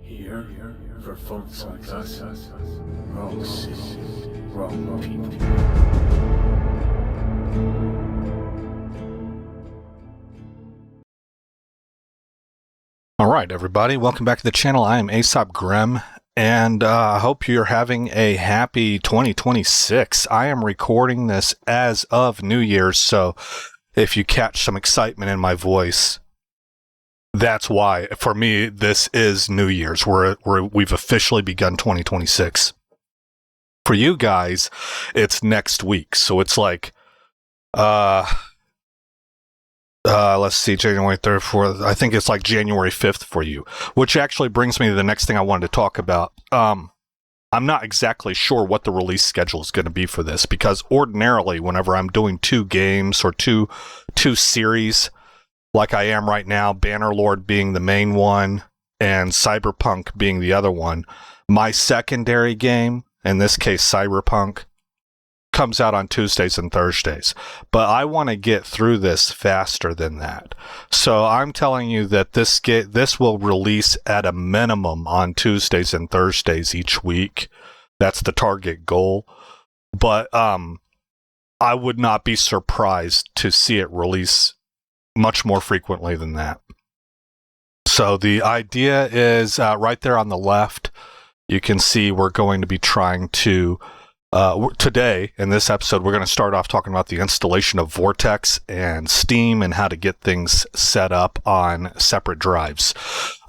Here for folks like us, wrong city, wrong people. All right, everybody, welcome back to the channel. I am Aesop Grimm, and I hope you're having a happy 2026. I am recording this as of New Year's, so if you catch some excitement in my voice, that's why. For me, this is New Year's. We've officially begun 2026. For you guys, it's next week, so it's like, let's see, January 3rd, 4th. I think it's like January 5th for you, which actually brings me to the next thing I wanted to talk about. I'm not exactly sure what the release schedule is going to be for this, because ordinarily, whenever I'm doing two games or two series, like I am right now, Bannerlord being the main one and Cyberpunk being the other one, my secondary game, in this case Cyberpunk, comes out on Tuesdays and Thursdays. But I want to get through this faster than that. So I'm telling you that this will release at a minimum on Tuesdays and Thursdays each week. That's the target goal. But I would not be surprised to see it release much more frequently than that. So the idea is right there on the left. You can see we're going to be trying to today, in this episode, we're going to start off talking about the installation of Vortex and Steam and how to get things set up on separate drives.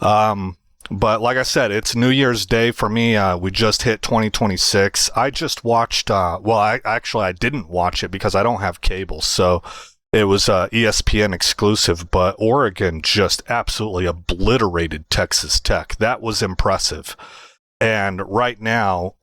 But like I said, it's New Year's Day for me. We just hit 2026. I just watched, I didn't watch it because I don't have cable. So it was ESPN exclusive, but Oregon just absolutely obliterated Texas Tech. That was impressive. And right now,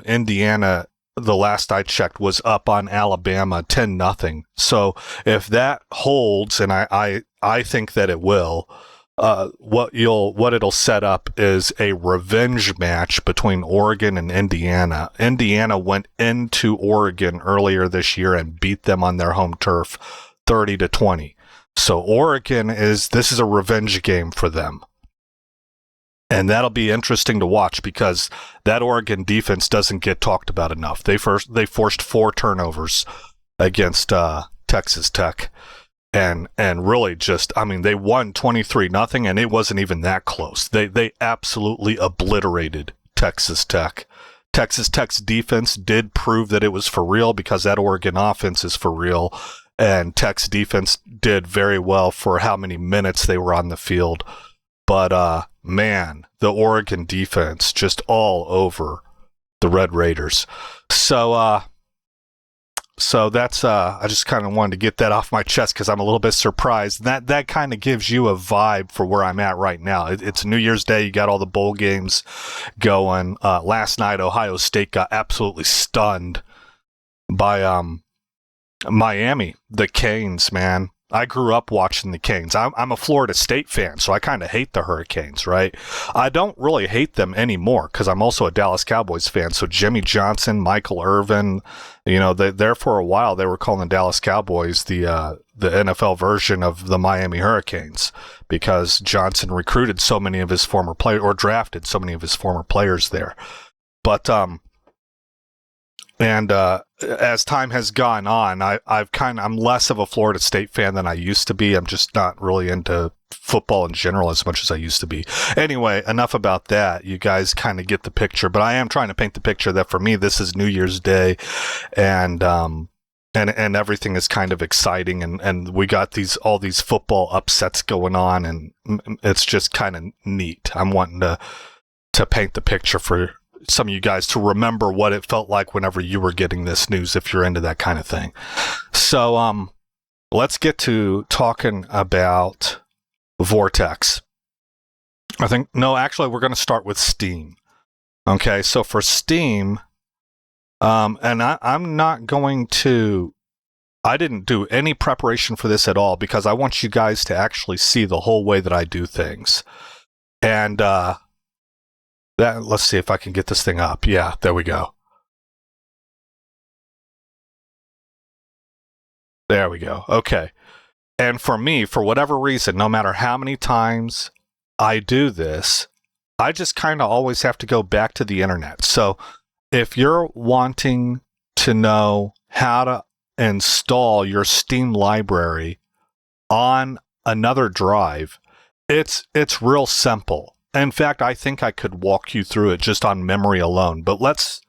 Indiana, the last I checked, was up on Alabama 10-0. So if that holds, and I think that it will, what it'll set up is a revenge match between Oregon and Indiana. Indiana went into Oregon earlier this year and beat them on their home turf 30-20. So Oregon this is a revenge game for them. And that'll be interesting to watch because that Oregon defense doesn't get talked about enough. They forced 4 turnovers against Texas Tech, and really just, I mean, they won 23-0, and it wasn't even that close. They absolutely obliterated Texas Tech. Texas Tech's defense did prove that it was for real because that Oregon offense is for real, and Tech's defense did very well for how many minutes they were on the field. But man, the Oregon defense just all over the Red Raiders. So that's I just kind of wanted to get that off my chest because I'm a little bit surprised. That kind of gives you a vibe for where I'm at right now. It's New Year's Day. You got all the bowl games going. Last night, Ohio State got absolutely stunned by Miami, the Canes, man. I grew up watching the Canes. I'm a Florida State fan, so I kind of hate the Hurricanes, right? I don't really hate them anymore because I'm also a Dallas Cowboys fan. So Jimmy Johnson, Michael Irvin, there for a while they were calling the Dallas Cowboys the NFL version of the Miami Hurricanes because Johnson recruited so many of his former players or drafted so many of his former players there. But as time has gone on, I'm less of a Florida State fan than I used to be. I'm just not really into football in general as much as I used to be. Anyway, enough about that. You guys kind of get the picture, but I am trying to paint the picture that for me, this is New Year's Day, and everything is kind of exciting, and we got all these football upsets going on, and it's just kind of neat. I'm wanting to paint the picture for some of you guys to remember what it felt like whenever you were getting this news, if you're into that kind of thing. So let's get to talking about Vortex. Actually, we're going to start with Steam. Okay, so for Steam, and I'm not going to, I didn't do any preparation for this at all because I want you guys to actually see the whole way that I do things. And let's see if I can get this thing up. Yeah, there we go. There we go. Okay. And for me, for whatever reason, no matter how many times I do this, I just kind of always have to go back to the internet. So if you're wanting to know how to install your Steam library on another drive, it's real simple. In fact, I think I could walk you through it just on memory alone, but let's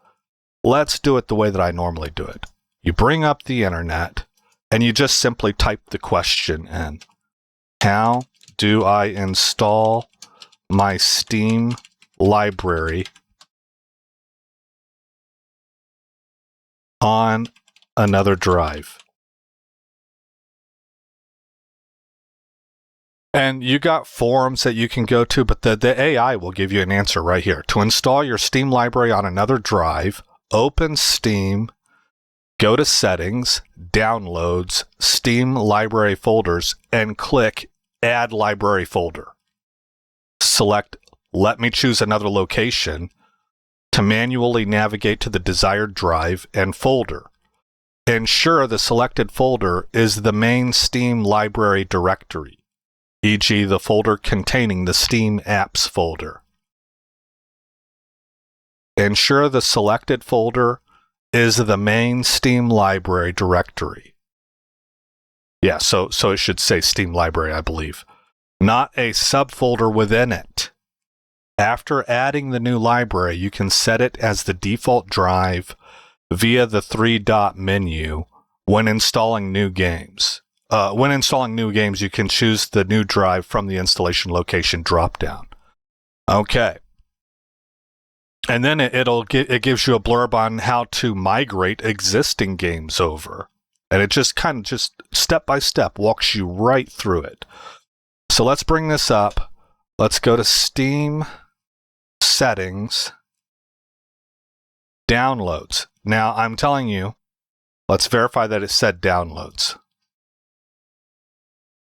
do it the way that I normally do it. You bring up the internet and you just simply type the question in. How do I install my Steam library on another drive? And you got forums that you can go to, but the AI will give you an answer right here. To install your Steam library on another drive, open Steam, go to Settings, Downloads, Steam Library Folders, and click Add Library Folder. Select Let me choose another location to manually navigate to the desired drive and folder. Ensure the selected folder is the main Steam library directory, e.g. the folder containing the Steam Apps folder. Ensure the selected folder is the main Steam library directory. Yeah, so it should say Steam library, I believe. Not a subfolder within it. After adding the new library, you can set it as the default drive via the three-dot menu when installing new games. When installing new games, you can choose the new drive from the installation location dropdown. Okay. And then it gives you a blurb on how to migrate existing games over. And it just step by step walks you right through it. So let's bring this up. Let's go to Steam Settings, Downloads. Now I'm telling you, let's verify that it said Downloads.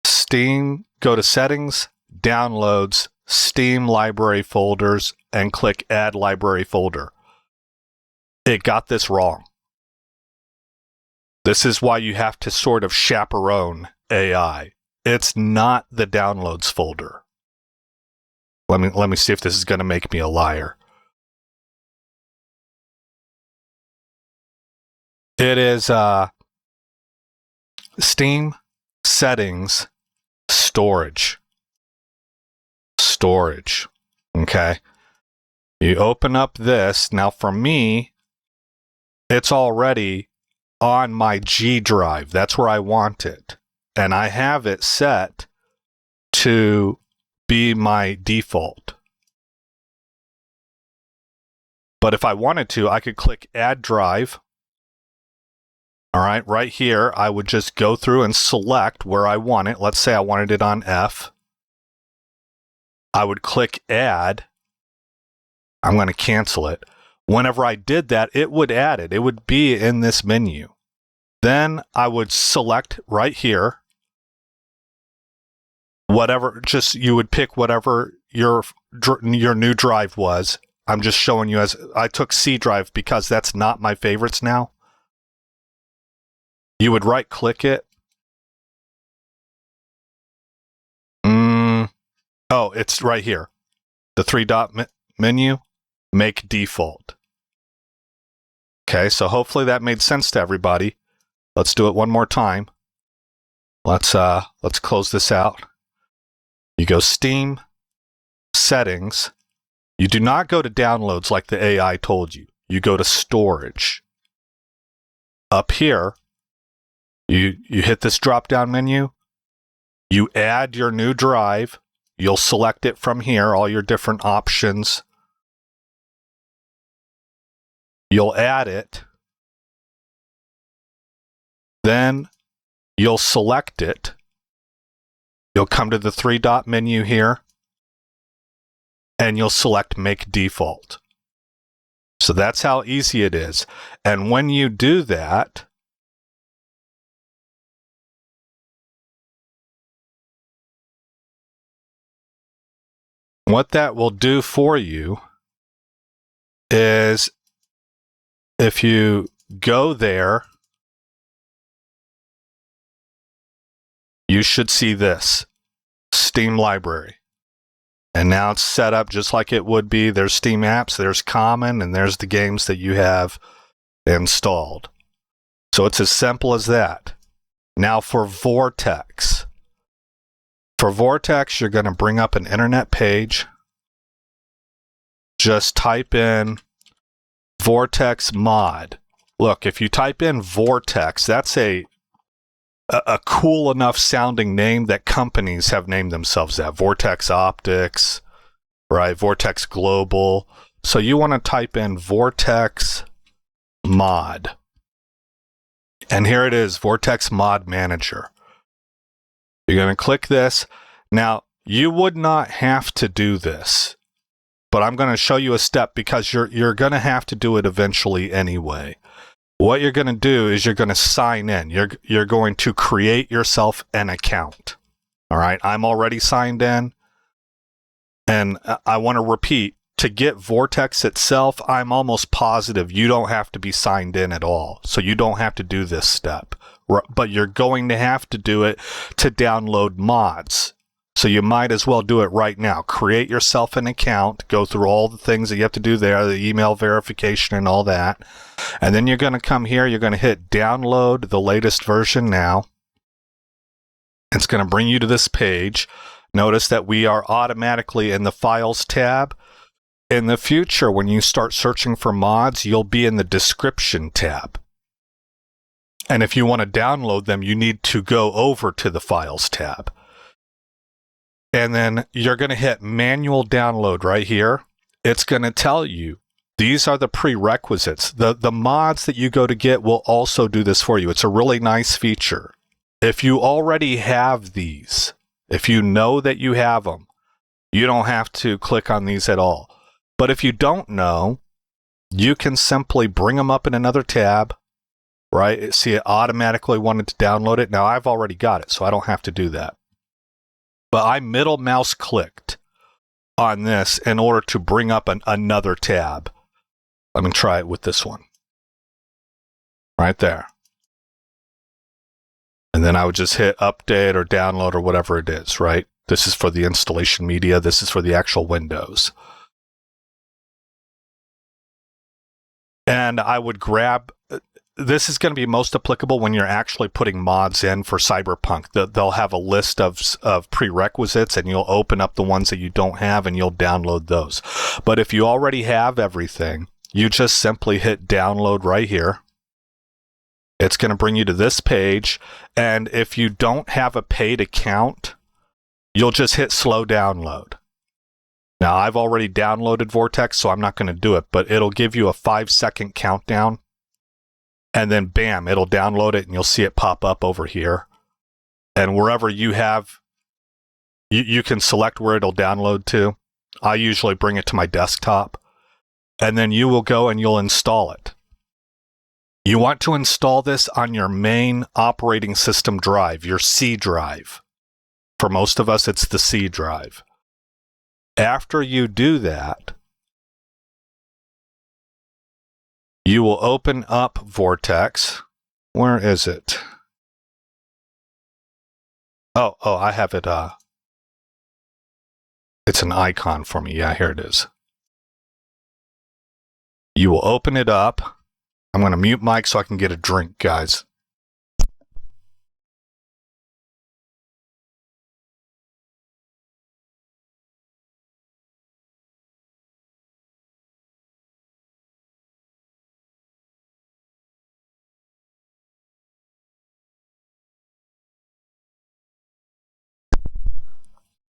Steam, go to Settings, Downloads, Steam Library Folders, and click Add Library Folder. It got this wrong. This is why you have to sort of chaperone AI. It's not the Downloads folder. Let me see if this is going to make me a liar. It is Steam Settings, Storage. Okay. You open up this. Now for me, it's already on my G drive. That's where I want it. And I have it set to be my default. But if I wanted to, I could click Add Drive. All right, right here, I would just go through and select where I want it. Let's say I wanted it on F. I would click Add. I'm going to cancel it. Whenever I did that, it would add it. It would be in this menu. Then I would select right here, whatever, just you would pick whatever your new drive was. I'm just showing you as I took C drive because that's not my favorites now. You would right click it. Oh, it's right here. The three-dot menu, make default. Okay, so hopefully that made sense to everybody. Let's do it one more time. Let's close this out. You go Steam, Settings. You do not go to Downloads like the AI told you. You go to Storage. Up here, you hit this drop-down menu. You add your new drive. You'll select it from here, all your different options. You'll add it. Then you'll select it. You'll come to the three-dot menu here, and you'll select Make Default. So that's how easy it is. And when you do that, what that will do for you is if you go there, you should see this Steam library. And now it's set up just like it would be. There's Steam apps, there's common, and there's the games that you have installed. So it's as simple as that. Now for Vortex. For Vortex, you're going to bring up an internet page. Just type in Vortex Mod. Look, if you type in Vortex, that's a cool enough sounding name that companies have named themselves that. Vortex Optics, right? Vortex Global. So you want to type in Vortex Mod. And here it is, Vortex Mod Manager. You're going to click this. Now, you would not have to do this, but I'm going to show you a step because you're going to have to do it eventually anyway. What you're going to do is you're going to sign in. You're going to create yourself an account. All right, I'm already signed in. And I want to repeat, to get Vortex itself, I'm almost positive you don't have to be signed in at all. So you don't have to do this step. But you're going to have to do it to download mods. So you might as well do it right now. Create yourself an account, go through all the things that you have to do there, the email verification and all that. And then you're going to come here, you're going to hit download the latest version now. It's going to bring you to this page. Notice that we are automatically in the Files tab. In the future, when you start searching for mods, you'll be in the Description tab. And if you want to download them, you need to go over to the Files tab. And then you're going to hit Manual Download right here. It's going to tell you, these are the prerequisites. The mods that you go to get will also do this for you. It's a really nice feature. If you already have these, if you know that you have them, you don't have to click on these at all. But if you don't know, you can simply bring them up in another tab, right? See, it automatically wanted to download it. Now, I've already got it, so I don't have to do that. But I middle mouse clicked on this in order to bring up another tab. Let me try it with this one. Right there. And then I would just hit update or download or whatever it is, right? This is for the installation media. This is for the actual Windows. And I would grab, this is going to be most applicable when you're actually putting mods in for Cyberpunk. They'll have a list of prerequisites and you'll open up the ones that you don't have and you'll download those. But if you already have everything, you just simply hit download right here. It's going to bring you to this page. And if you don't have a paid account, you'll just hit slow download. Now, I've already downloaded Vortex, so I'm not going to do it, but it'll give you a 5-second countdown. And then, bam, it'll download it, and you'll see it pop up over here. And wherever you have, you can select where it'll download to. I usually bring it to my desktop. And then you will go and you'll install it. You want to install this on your main operating system drive, your C drive. For most of us, it's the C drive. After you do that, you will open up Vortex. Where is it? Oh, I have it. It's an icon for me. Yeah, here it is. You will open it up. I'm going to mute Mike so I can get a drink, guys.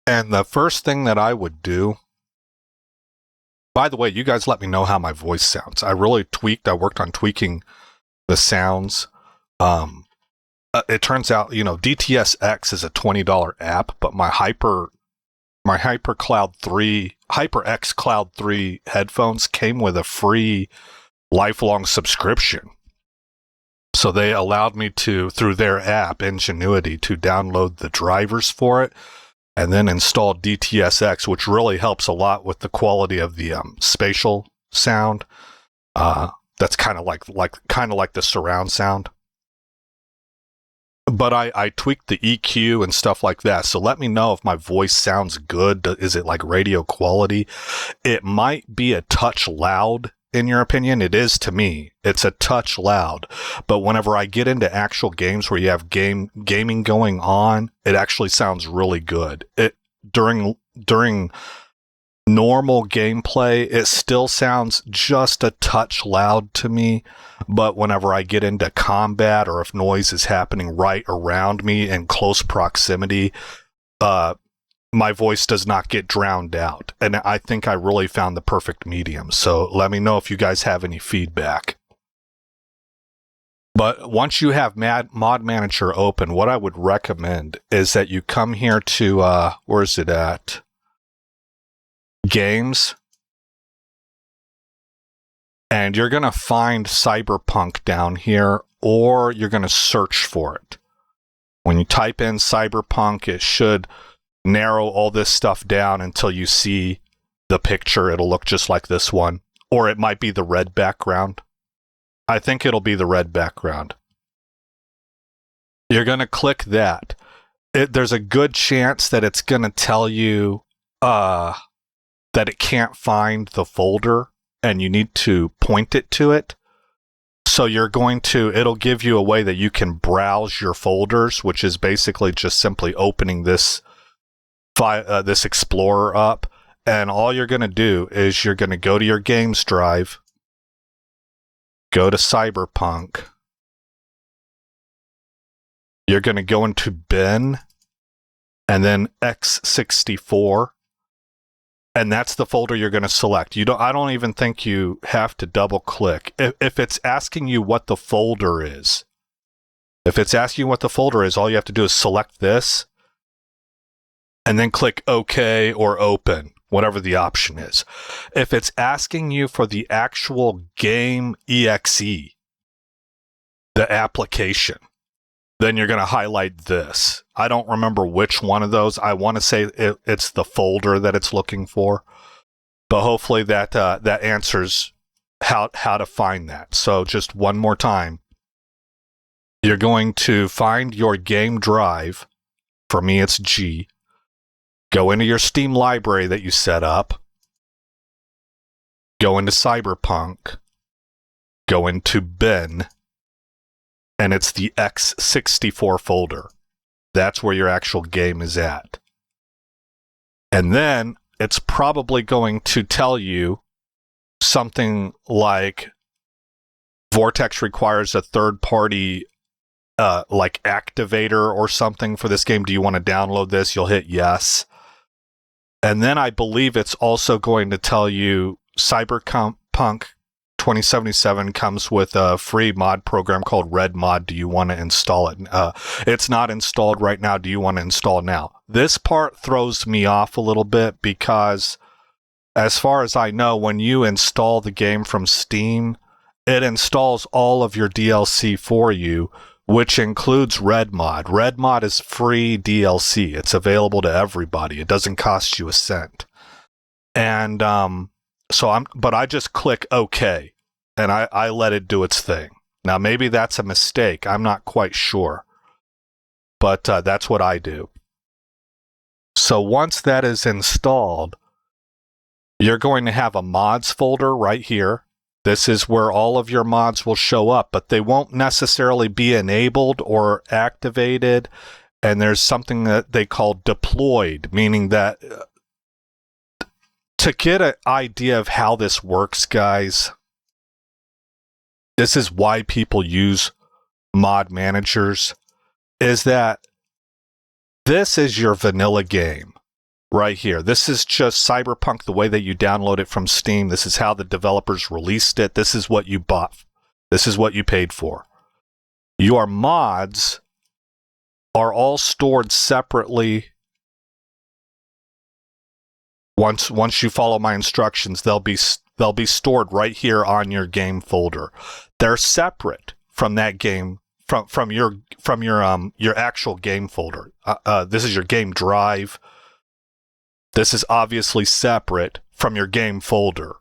And the first thing that I would do, by the way, you guys let me know how my voice sounds. I really I worked on tweaking the sounds. It turns out, DTS:X is a $20 app, but my HyperX Cloud 3 headphones came with a free lifelong subscription. So they allowed me to, through their app, Ingenuity, to download the drivers for it and then install DTS:X, which really helps a lot with the quality of the spatial sound. That's kind of like the surround sound. but I tweaked the EQ and stuff like that. So let me know if my voice sounds good. Is it like radio quality? It might be a touch loud in your opinion. It is to me. It's a touch loud. But whenever I get into actual games where you have gaming going on, it actually sounds really good. During normal gameplay, it still sounds just a touch loud to me, but whenever I get into combat or if noise is happening right around me in close proximity, my voice does not get drowned out. And I think I really found the perfect medium. So let me know if you guys have any feedback. But once you have Mod Manager open, what I would recommend is that you come here to, where is it at? Games. And you're going to find Cyberpunk down here, or you're going to search for it. When you type in Cyberpunk, it should narrow all this stuff down until you see the picture. It'll look just like this one. Or it might be the red background. I think it'll be the red background. You're going to click that. There's a good chance that it's going to tell you that it can't find the folder and you need to point it to it. So it'll give you a way that you can browse your folders, which is basically just simply opening this this Explorer up. And all you're going to do is you're going to go to your games drive, go to Cyberpunk. You're going to go into bin and then x64. And that's the folder you're going to select. I don't even think you have to double click. If it's asking you what the folder is, all you have to do is select this and then click OK or open, whatever the option is. If it's asking you for the actual game exe, the application, then you're going to highlight this. I don't remember which one of those. I want to say it's the folder that it's looking for, but hopefully that answers how to find that. So just one more time, you're going to find your game drive. For me, it's G. Go into your Steam library that you set up. Go into Cyberpunk. Go into bin. And it's the x64 folder. That's where your actual game is at. And then it's probably going to tell you something like Vortex requires a third-party like activator or something for this game. Do you want to download this? You'll hit yes. And then I believe it's also going to tell you Cyberpunk 2077 comes with a free mod program called REDMOD. Do you want to install it? It's not installed right now. Do you want to install it now? This part throws me off a little bit because, as far as I know, when you install the game from Steam, it installs all of your DLC for you, which includes REDMOD. REDMOD is free DLC. It's available to everybody. It doesn't cost you a cent. And but I just click OK. And I let it do its thing. Now, maybe that's a mistake. I'm not quite sure. But that's what I do. So once that is installed, you're going to have a mods folder right here. This is where all of your mods will show up, but they won't necessarily be enabled or activated. And there's something that they call deployed, meaning that to get an idea of how this works, guys, this is why people use mod managers, is that this is your vanilla game right here. This is just Cyberpunk the way that you download it from Steam. This is how the developers released it. This is what you bought. This is what you paid for. Your mods are all stored separately. Once you follow my instructions, they'll be stored right here on your game folder. They're separate from that game, from your actual game folder. This is your game drive. This is obviously separate from your game folder,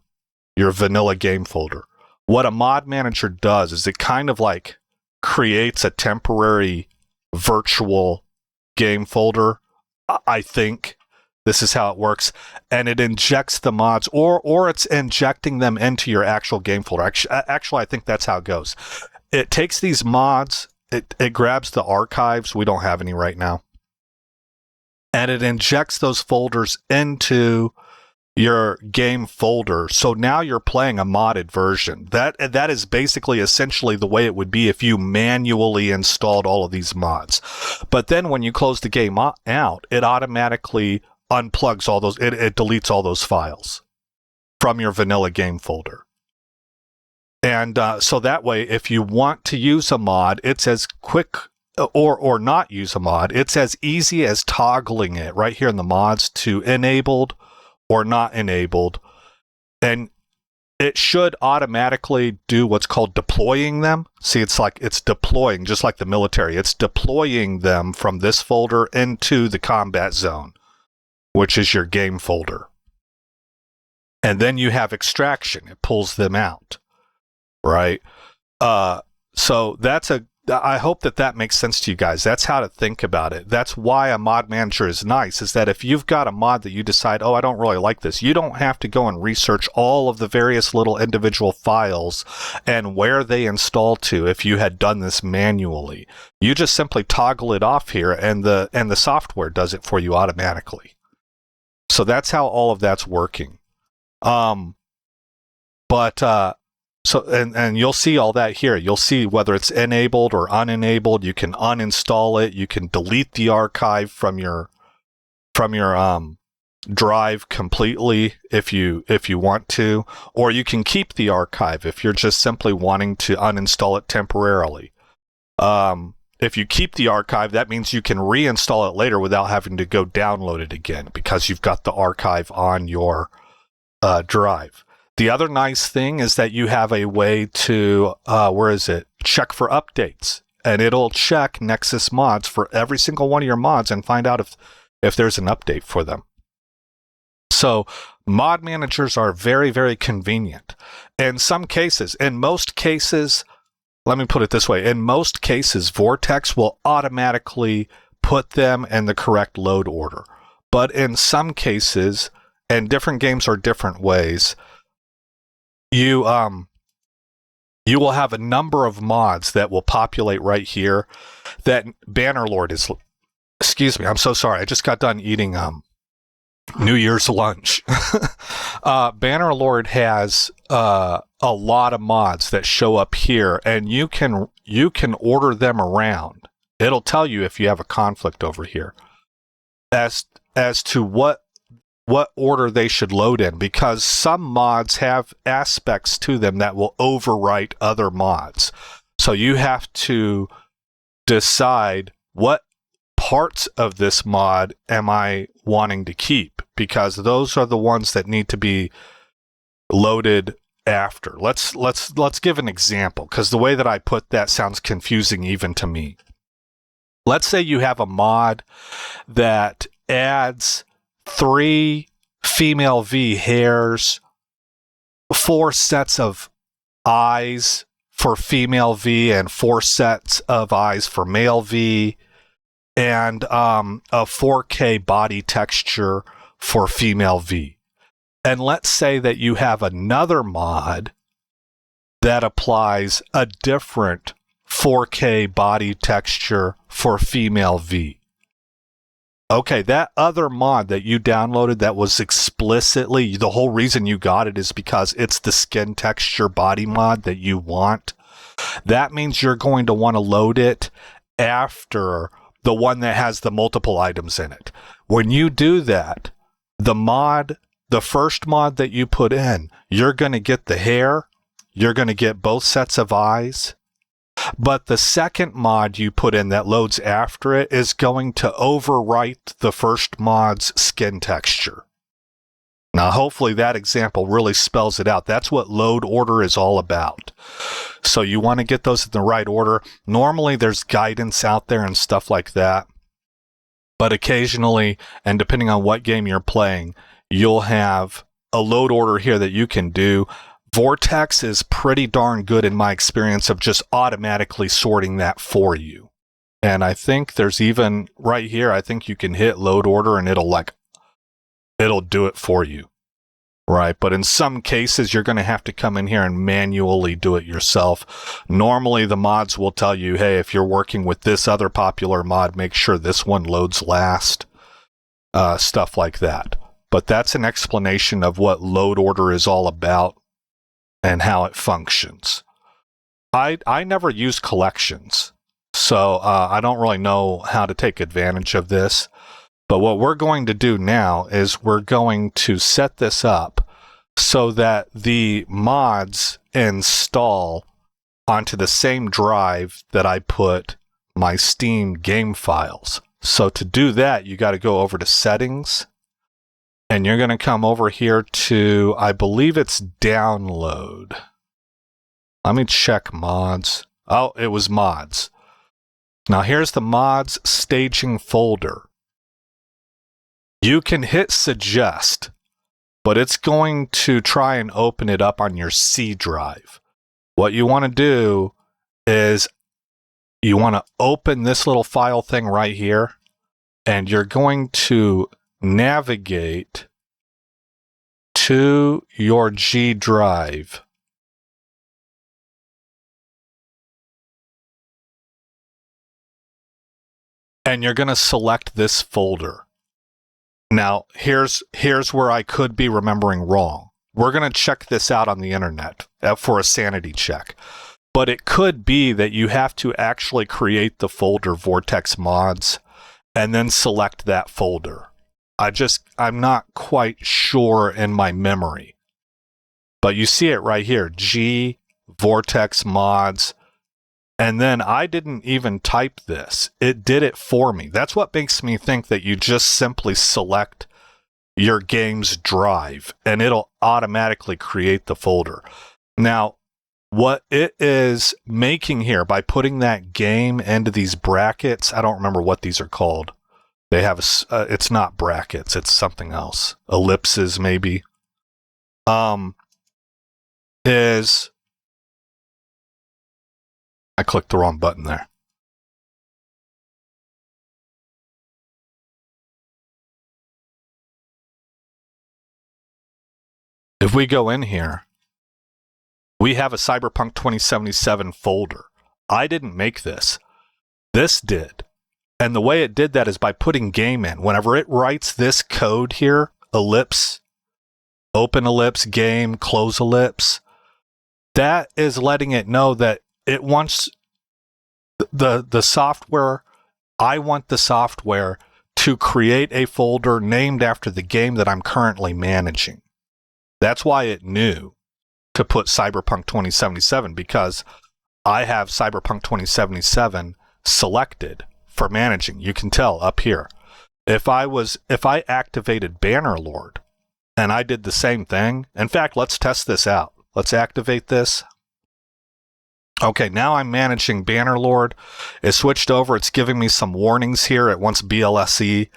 your vanilla game folder. What a mod manager does is it kind of like creates a temporary virtual game folder. I think this is how it works, and it injects the mods, or it's injecting them into your actual game folder. Actually, I think that's how it goes. It takes these mods, it grabs the archives. We don't have any right now. And it injects those folders into your game folder. So now you're playing a modded version. That is basically essentially the way it would be if you manually installed all of these mods. But then when you close the game out, it automatically unplugs all those, it deletes all those files from your vanilla game folder. And so that way, if you want to use a mod, it's as quick, or not use a mod, it's as easy as toggling it right here in the mods to enabled or not enabled. And it should automatically do what's called deploying them. See, it's deploying, just like the military. It's deploying them from this folder into the combat zone, which is your game folder. And then you have extraction. It pulls them out, right? So I hope that makes sense to you guys. That's how to think about it. That's why a mod manager is nice, is that if you've got a mod that you decide, oh, I don't really like this, you don't have to go and research all of the various little individual files and where they install to if you had done this manually. You just simply toggle it off here, and the software does it for you automatically. So that's how all of that's working. So you'll see all that here. You'll see whether it's enabled or unenabled. You can uninstall it. You can delete the archive from your drive completely if you want to, or you can keep the archive if you're just simply wanting to uninstall it temporarily. If you keep the archive, that means you can reinstall it later without having to go download it again because you've got the archive on your drive. The other nice thing is that you have a way to, check for updates. And it'll check Nexus mods for every single one of your mods and find out if there's an update for them. So mod managers are very, very convenient. In most cases, let me put it this way. In most cases, Voretex will automatically put them in the correct load order. But in some cases, and different games are different ways, you will have a number of mods that will populate right here that Bannerlord is... Excuse me, I'm so sorry. I just got done eating New Year's lunch. Bannerlord has a lot of mods that show up here, and you can order them around. It'll tell you if you have a conflict over here as to what order they should load in, because some mods have aspects to them that will overwrite other mods. So you have to decide what parts of this mod am I wanting to keep, because those are the ones that need to be loaded after. Let's give an example, because the way that I put that sounds confusing even to me. Let's say you have a mod that adds 3 female V hairs, 4 sets of eyes for female V, and 4 sets of eyes for male V, and a 4K body texture for female V. And let's say that you have another mod that applies a different 4K body texture for female V. Okay, that other mod that you downloaded that was explicitly, the whole reason you got it is because it's the skin texture body mod that you want. That means you're going to want to load it after the one that has the multiple items in it. When you do that, the first mod that you put in, you're going to get the hair, you're going to get both sets of eyes, but the second mod you put in that loads after it is going to overwrite the first mod's skin texture. Now, hopefully that example really spells it out. That's what load order is all about. So you want to get those in the right order. Normally there's guidance out there and stuff like that, but occasionally, and depending on what game you're playing, you'll have a load order here that you can do. Vortex is pretty darn good in my experience of just automatically sorting that for you. And I think there's even right here, I think you can hit load order and it'll do it for you. Right, but in some cases, you're going to have to come in here and manually do it yourself. Normally, the mods will tell you, hey, if you're working with this other popular mod, make sure this one loads last, stuff like that. But that's an explanation of what load order is all about and how it functions. I never use collections, so I don't really know how to take advantage of this. But what we're going to do now is we're going to set this up so that the mods install onto the same drive that I put my Steam game files. So to do that, you got to go over to settings, and you're going to come over here to, I believe it's download. Let me check mods. Oh, it was mods. Now here's the mods staging folder. You can hit suggest, but it's going to try and open it up on your C drive. What you want to do is you want to open this little file thing right here, and you're going to navigate to your G drive. And you're going to select this folder. Now, here's where I could be remembering wrong. We're going to check this out on the internet for a sanity check. But it could be that you have to actually create the folder Vortex Mods and then select that folder. I'm not quite sure in my memory. But you see it right here, G, Vortex Mods. And then I didn't even type this. It did it for me. That's what makes me think that you just simply select your game's drive and it'll automatically create the folder. Now, what it is making here by putting that game into these brackets, I don't remember what these are called. They have, it's not brackets, it's something else. Ellipses, maybe. Is... I clicked the wrong button there. If we go in here, we have a Cyberpunk 2077 folder. I didn't make this. This did. And the way it did that is by putting game in. Whenever it writes this code here, ellipse, open ellipse, game, close ellipse, that is letting it know that it wants the software. I want the software to create a folder named after the game that I'm currently managing. That's why it knew to put Cyberpunk 2077, because I have Cyberpunk 2077 selected for managing. You can tell up here. If I activated Bannerlord and I did the same thing, in fact, let's test this out. Let's activate this. Okay, now I'm managing Bannerlord. It switched over. It's giving me some warnings here. It wants BLSE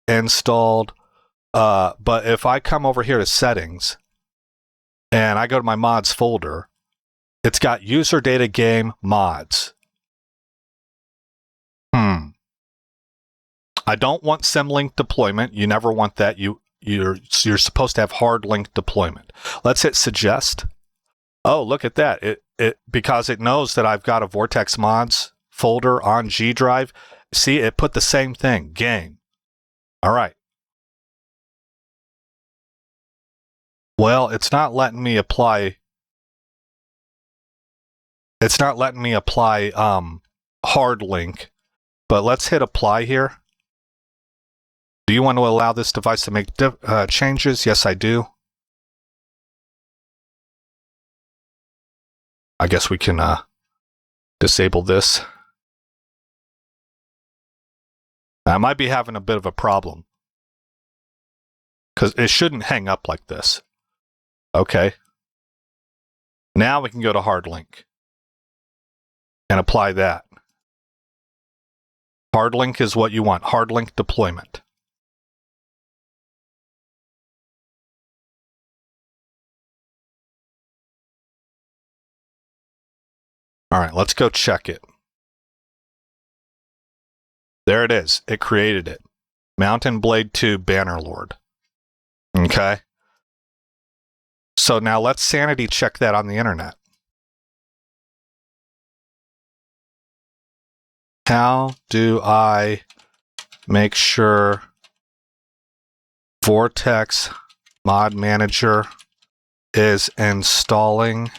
installed. But if I come over here to settings and I go to my mods folder, it's got user data game mods. I don't want symlink deployment. You never want that. You're supposed to have hard link deployment. Let's hit suggest. Oh, look at that. It because it knows that I've got a Vortex Mods folder on G drive. See, it put the same thing, game. All right. Well, it's not letting me apply. It's not letting me apply hard link, but let's hit apply here. Do you want to allow this device to make changes? Yes, I do. I guess we can disable this. I might be having a bit of a problem because it shouldn't hang up like this. Okay. Now we can go to hard link and apply that. Hard link is what you want. Hard link deployment. All right, let's go check it. There it is. It created it. Mountain Blade 2 Bannerlord. Okay. So now let's sanity check that on the internet. How do I make sure Vortex Mod Manager is installing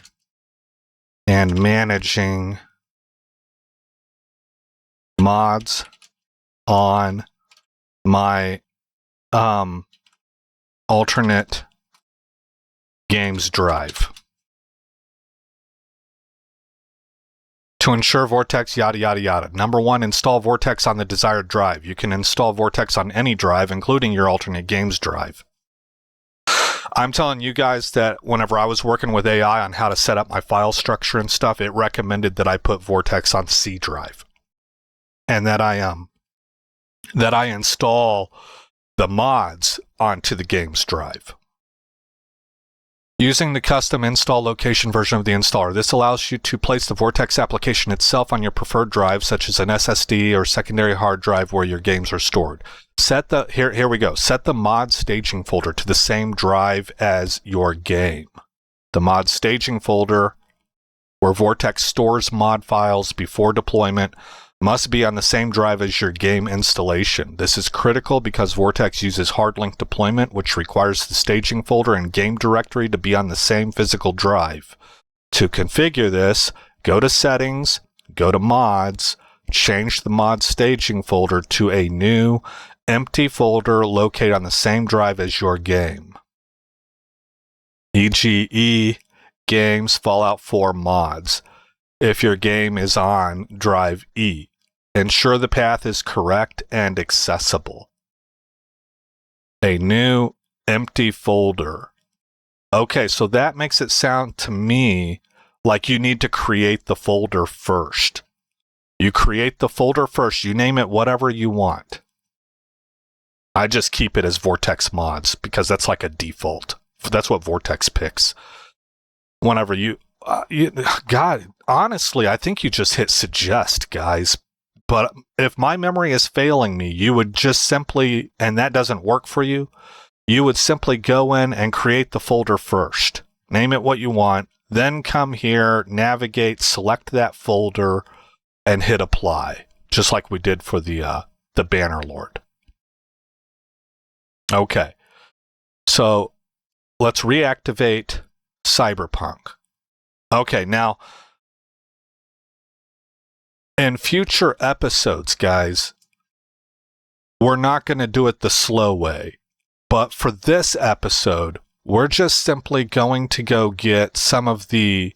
and managing mods on my alternate games drive? To ensure Vortex, yada, yada, yada. Number 1, install Vortex on the desired drive. You can install Vortex on any drive, including your alternate games drive. I'm telling you guys that whenever I was working with AI on how to set up my file structure and stuff, it recommended that I put Vortex on C drive. And that I install the mods onto the games drive. Using the custom install location version of the installer, this allows you to place the Vortex application itself on your preferred drive, such as an SSD or secondary hard drive where your games are stored. Here we go. Set the mod staging folder to the same drive as your game. The mod staging folder, where Vortex stores mod files before deployment, must be on the same drive as your game installation. This is critical because Vortex uses hard link deployment, which requires the staging folder and game directory to be on the same physical drive. To configure this, go to Settings, go to Mods, change the mod staging folder to a new empty folder located on the same drive as your game. e.g. Games Fallout 4 mods. If your game is on drive E, ensure the path is correct and accessible. A new empty folder. Okay, so that makes it sound to me like you need to create the folder first. You create the folder first. You name it whatever you want. I just keep it as Vortex Mods because that's like a default. That's what Vortex picks. Whenever God, honestly, I think you just hit suggest, guys. But if my memory is failing me, you would just simply, and that doesn't work for you, you would simply go in and create the folder first. Name it what you want, then come here, navigate, select that folder, and hit apply, just like we did for the Bannerlord. Okay, so let's reactivate Cyberpunk. Okay, now, in future episodes, guys, we're not going to do it the slow way. But for this episode, we're just simply going to go get some of the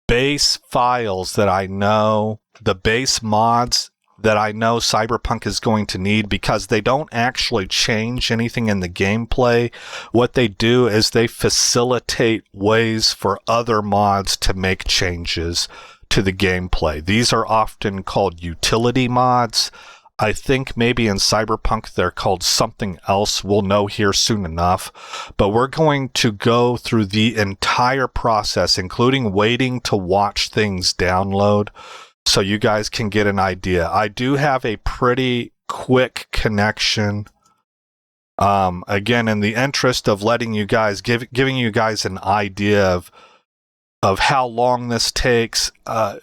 base files that I know, the base mods that I know Cyberpunk is going to need, because they don't actually change anything in the gameplay. What they do is they facilitate ways for other mods to make changes to the gameplay. These are often called utility mods. I think maybe in Cyberpunk they're called something else. We'll know here soon enough. But we're going to go through the entire process, including waiting to watch things download, so you guys can get an idea. I do have a pretty quick connection. Again, in the interest of letting you guys, giving you guys an idea of how long this takes,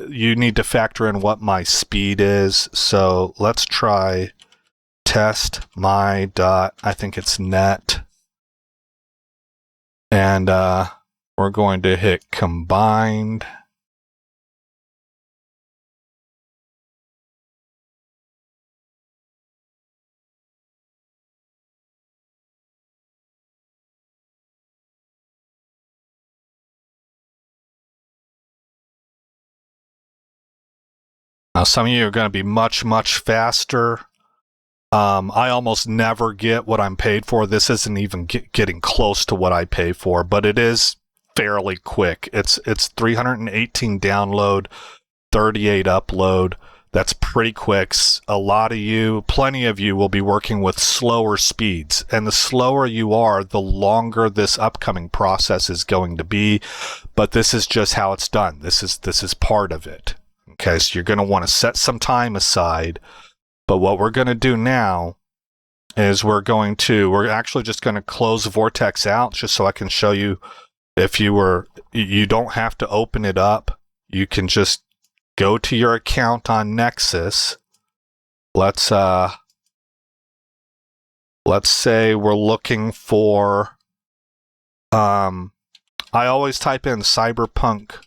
you need to factor in what my speed is. So let's try test my dot, I think it's net. And we're going to hit combined. Now, some of you are going to be much, much faster. I almost never get what I'm paid for. This isn't even getting close to what I pay for, but it is fairly quick. It's 318 download, 38 upload. That's pretty quick. A lot of you, plenty of you, will be working with slower speeds. And the slower you are, the longer this upcoming process is going to be. But this is just how it's done. This is part of it. Okay, so you're going to want to set some time aside. But what we're going to do now is we're actually just going to close Vortex out just so I can show you. If you don't have to open it up. You can just go to your account on Nexus. Let's say we're looking for, I always type in Cyberpunk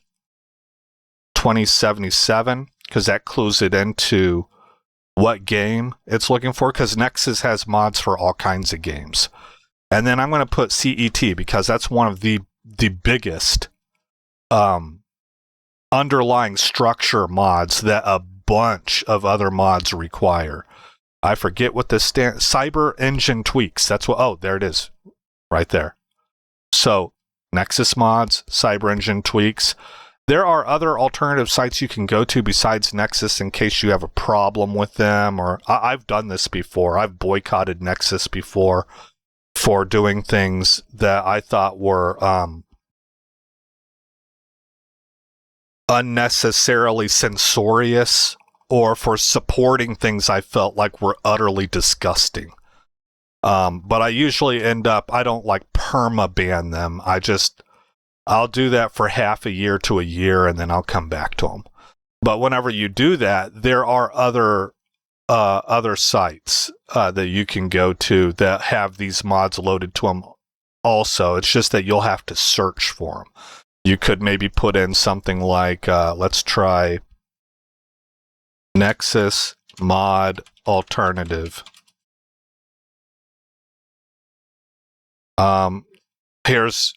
2077 because that clues it into what game it's looking for, because Nexus has mods for all kinds of games. And then I'm going to put CET because that's one of the biggest underlying structure mods that a bunch of other mods require. I forget what the Cyber Engine tweaks. That's what, oh, there it is. Right there. So, Nexus mods, Cyber Engine tweaks. There are other alternative sites you can go to besides Nexus in case you have a problem with them, or I've done this before. I've boycotted Nexus before for doing things that I thought were unnecessarily censorious, or for supporting things I felt like were utterly disgusting. But I usually end up, I don't like perma-ban them. I'll do that for half a year to a year, and then I'll come back to them. But whenever you do that, there are other sites that you can go to that have these mods loaded to them also. It's just that you'll have to search for them. You could maybe put in something like, let's try Nexus Mod Alternative. Here's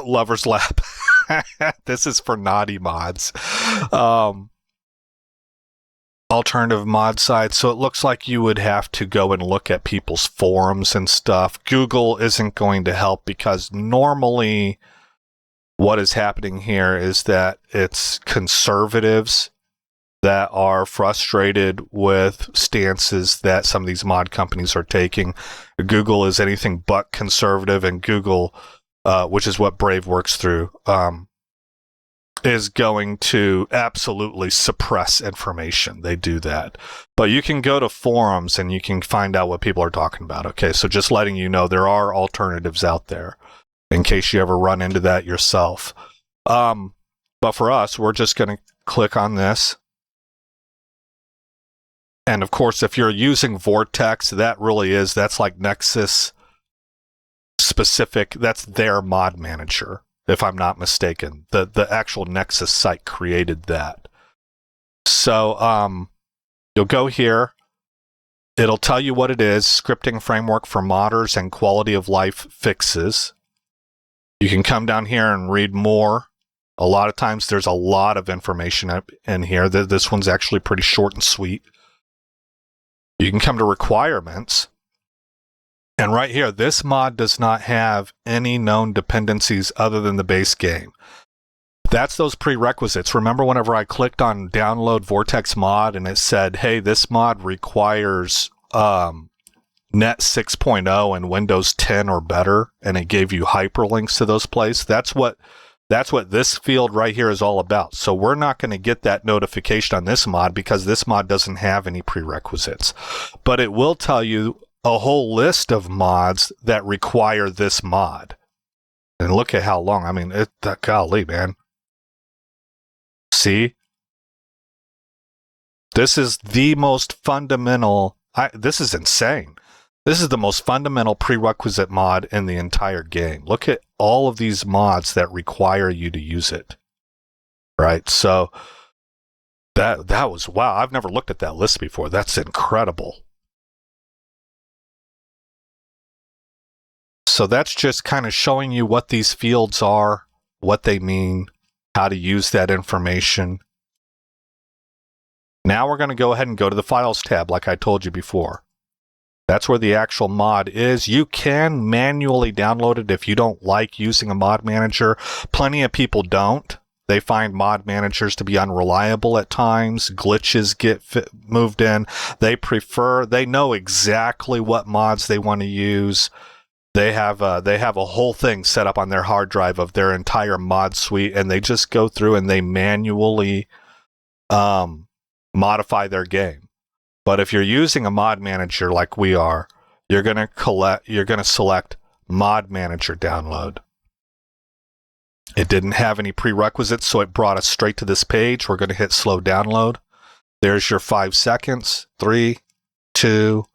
Lover's Lab. This is for naughty mods. Alternative mod site. So it looks like you would have to go and look at people's forums and stuff. Google isn't going to help because normally what is happening here is that it's conservatives that are frustrated with stances that some of these mod companies are taking. Google is anything but conservative, and Google, which is what Brave works through, is going to absolutely suppress information. They do that. But you can go to forums and you can find out what people are talking about. Okay, so just letting you know there are alternatives out there in case you ever run into that yourself. But for us, we're just going to click on this. And of course, if you're using Voretex, that's like Nexus specific. That's their mod manager, if I'm not mistaken. The actual Nexus site created that. So you'll go here. It'll tell you what it is: scripting framework for modders and quality of life fixes. You can come down here and read more. A lot of times there's a lot of information in here. This one's actually pretty short and sweet. You can come to requirements. And right here, this mod does not have any known dependencies other than the base game. That's those prerequisites. Remember whenever I clicked on download Vortex Mod and it said, hey, this mod requires Net 6.0 and Windows 10 or better, and it gave you hyperlinks to those places. That's what this field right here is all about. So we're not going to get that notification on this mod because this mod doesn't have any prerequisites. But it will tell you a whole list of mods that require this mod. And look at how long. I mean, golly, man. See? This is the most fundamental. This is insane. This is the most fundamental prerequisite mod in the entire game. Look at all of these mods that require you to use it. Right? So that was, wow, I've never looked at that list before. That's incredible. So that's just kind of showing you what these fields are, what they mean, how to use that information. Now we're going to go ahead and go to the Files tab like I told you before. That's where the actual mod is. You can manually download it if you don't like using a mod manager. Plenty of people don't. They find mod managers to be unreliable at times. Glitches get moved in. They know exactly what mods they want to use. They have a whole thing set up on their hard drive of their entire mod suite, and they just go through and they manually modify their game. But if you're using a mod manager like we are, you're going to select Mod Manager Download. It didn't have any prerequisites, so it brought us straight to this page. We're going to hit Slow Download. There's your 5 seconds. 3, 2,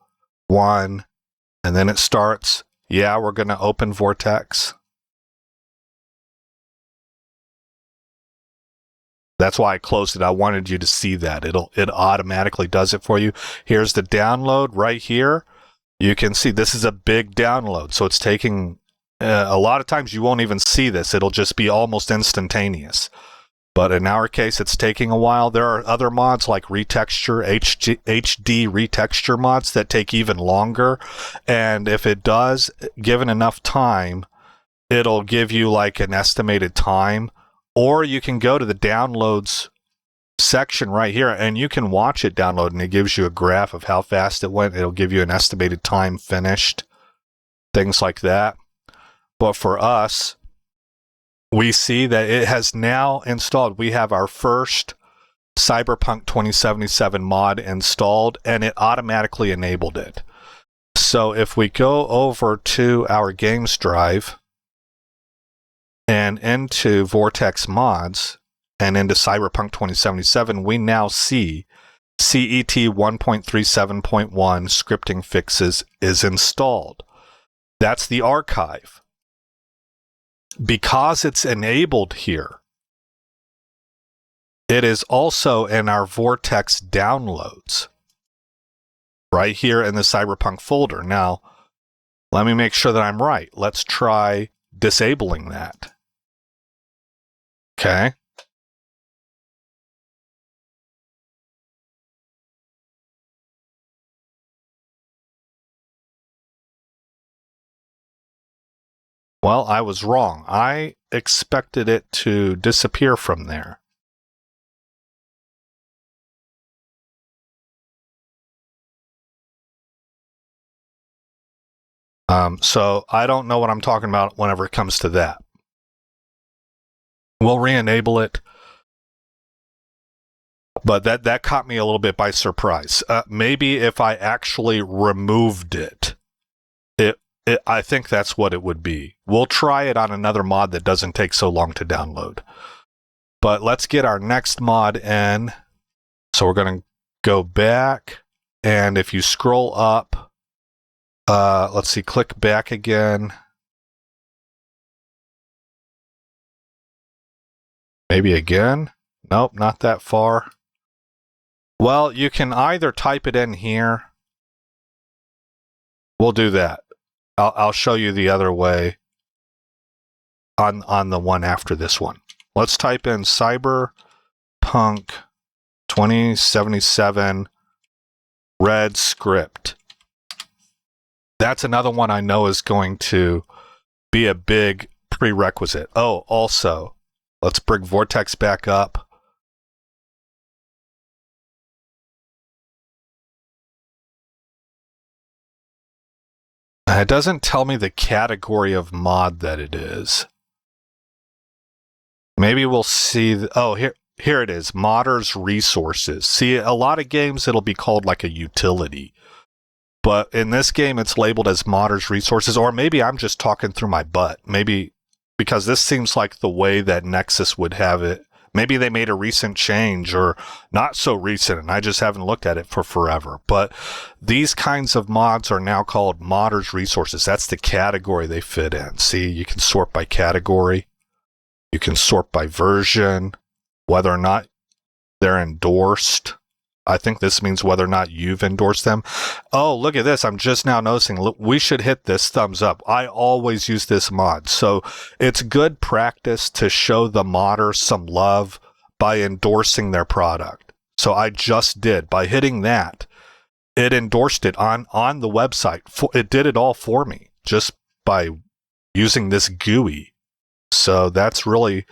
1, and then it starts. Yeah, we're going to open Voretex. That's why I closed it. I wanted you to see that. It automatically does it for you. Here's the download right here. You can see this is a big download, so it's taking a lot of times you won't even see this. It'll just be almost instantaneous. But in our case, it's taking a while. There are other mods like retexture, HD retexture mods that take even longer. And if it does, given enough time, it'll give you like an estimated time. Or you can go to the downloads section right here and you can watch it download, and it gives you a graph of how fast it went. It'll give you an estimated time finished, things like that. But for us, we see that it has now installed. We have our first Cyberpunk 2077 mod installed, and it automatically enabled it. So if we go over to our games drive and into Vortex mods and into Cyberpunk 2077, we now see CET 1.37.1 scripting fixes is installed. That's the archive. Because it's enabled here, it is also in our Vortex downloads right here in the Cyberpunk folder. Now, let me make sure that I'm right. Let's try disabling that. Okay. Well, I was wrong. I expected it to disappear from there. So I don't know what I'm talking about whenever it comes to that. We'll re-enable it. But that caught me a little bit by surprise. Maybe if I actually removed it, I think that's what it would be. We'll try it on another mod that doesn't take so long to download. But let's get our next mod in. So we're going to go back. And if you scroll up, let's see, click back again. Maybe again? Nope, not that far. Well, you can either type it in here. We'll do that. I'll show you the other way on the one after this one. Let's type in Cyberpunk 2077 red script. That's another one I know is going to be a big prerequisite. Oh, also, let's bring Vortex back up. It doesn't tell me the category of mod that it is. Maybe we'll see. Oh, here it is. Modders Resources. See, a lot of games it'll be called like a utility. But in this game, it's labeled as Modders Resources. Or maybe I'm just talking through my butt. Maybe because this seems like the way that Nexus would have it. Maybe they made a recent change or not so recent, and I just haven't looked at it for forever. But these kinds of mods are now called Modders Resources. That's the category they fit in. See, you can sort by category. You can sort by version, whether or not they're endorsed. I think this means whether or not you've endorsed them. Oh, look at this. I'm just now noticing. Look, we should hit this thumbs up. I always use this mod. So it's good practice to show the modder some love by endorsing their product. So I just did. By hitting that, it endorsed it on the website. It did it all for me just by using this GUI. So that's really,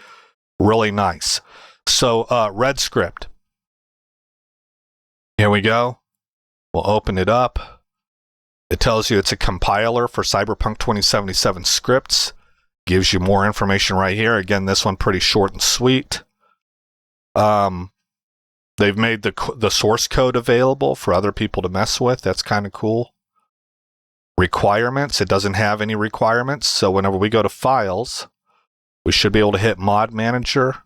really nice. So red script. Here we go. We'll open it up. It tells you it's a compiler for Cyberpunk 2077 scripts. Gives you more information right here. Again, this one pretty short and sweet. They've made the source code available for other people to mess with. That's kind of cool. Requirements. It doesn't have any requirements. So whenever we go to Files, we should be able to hit Mod Manager,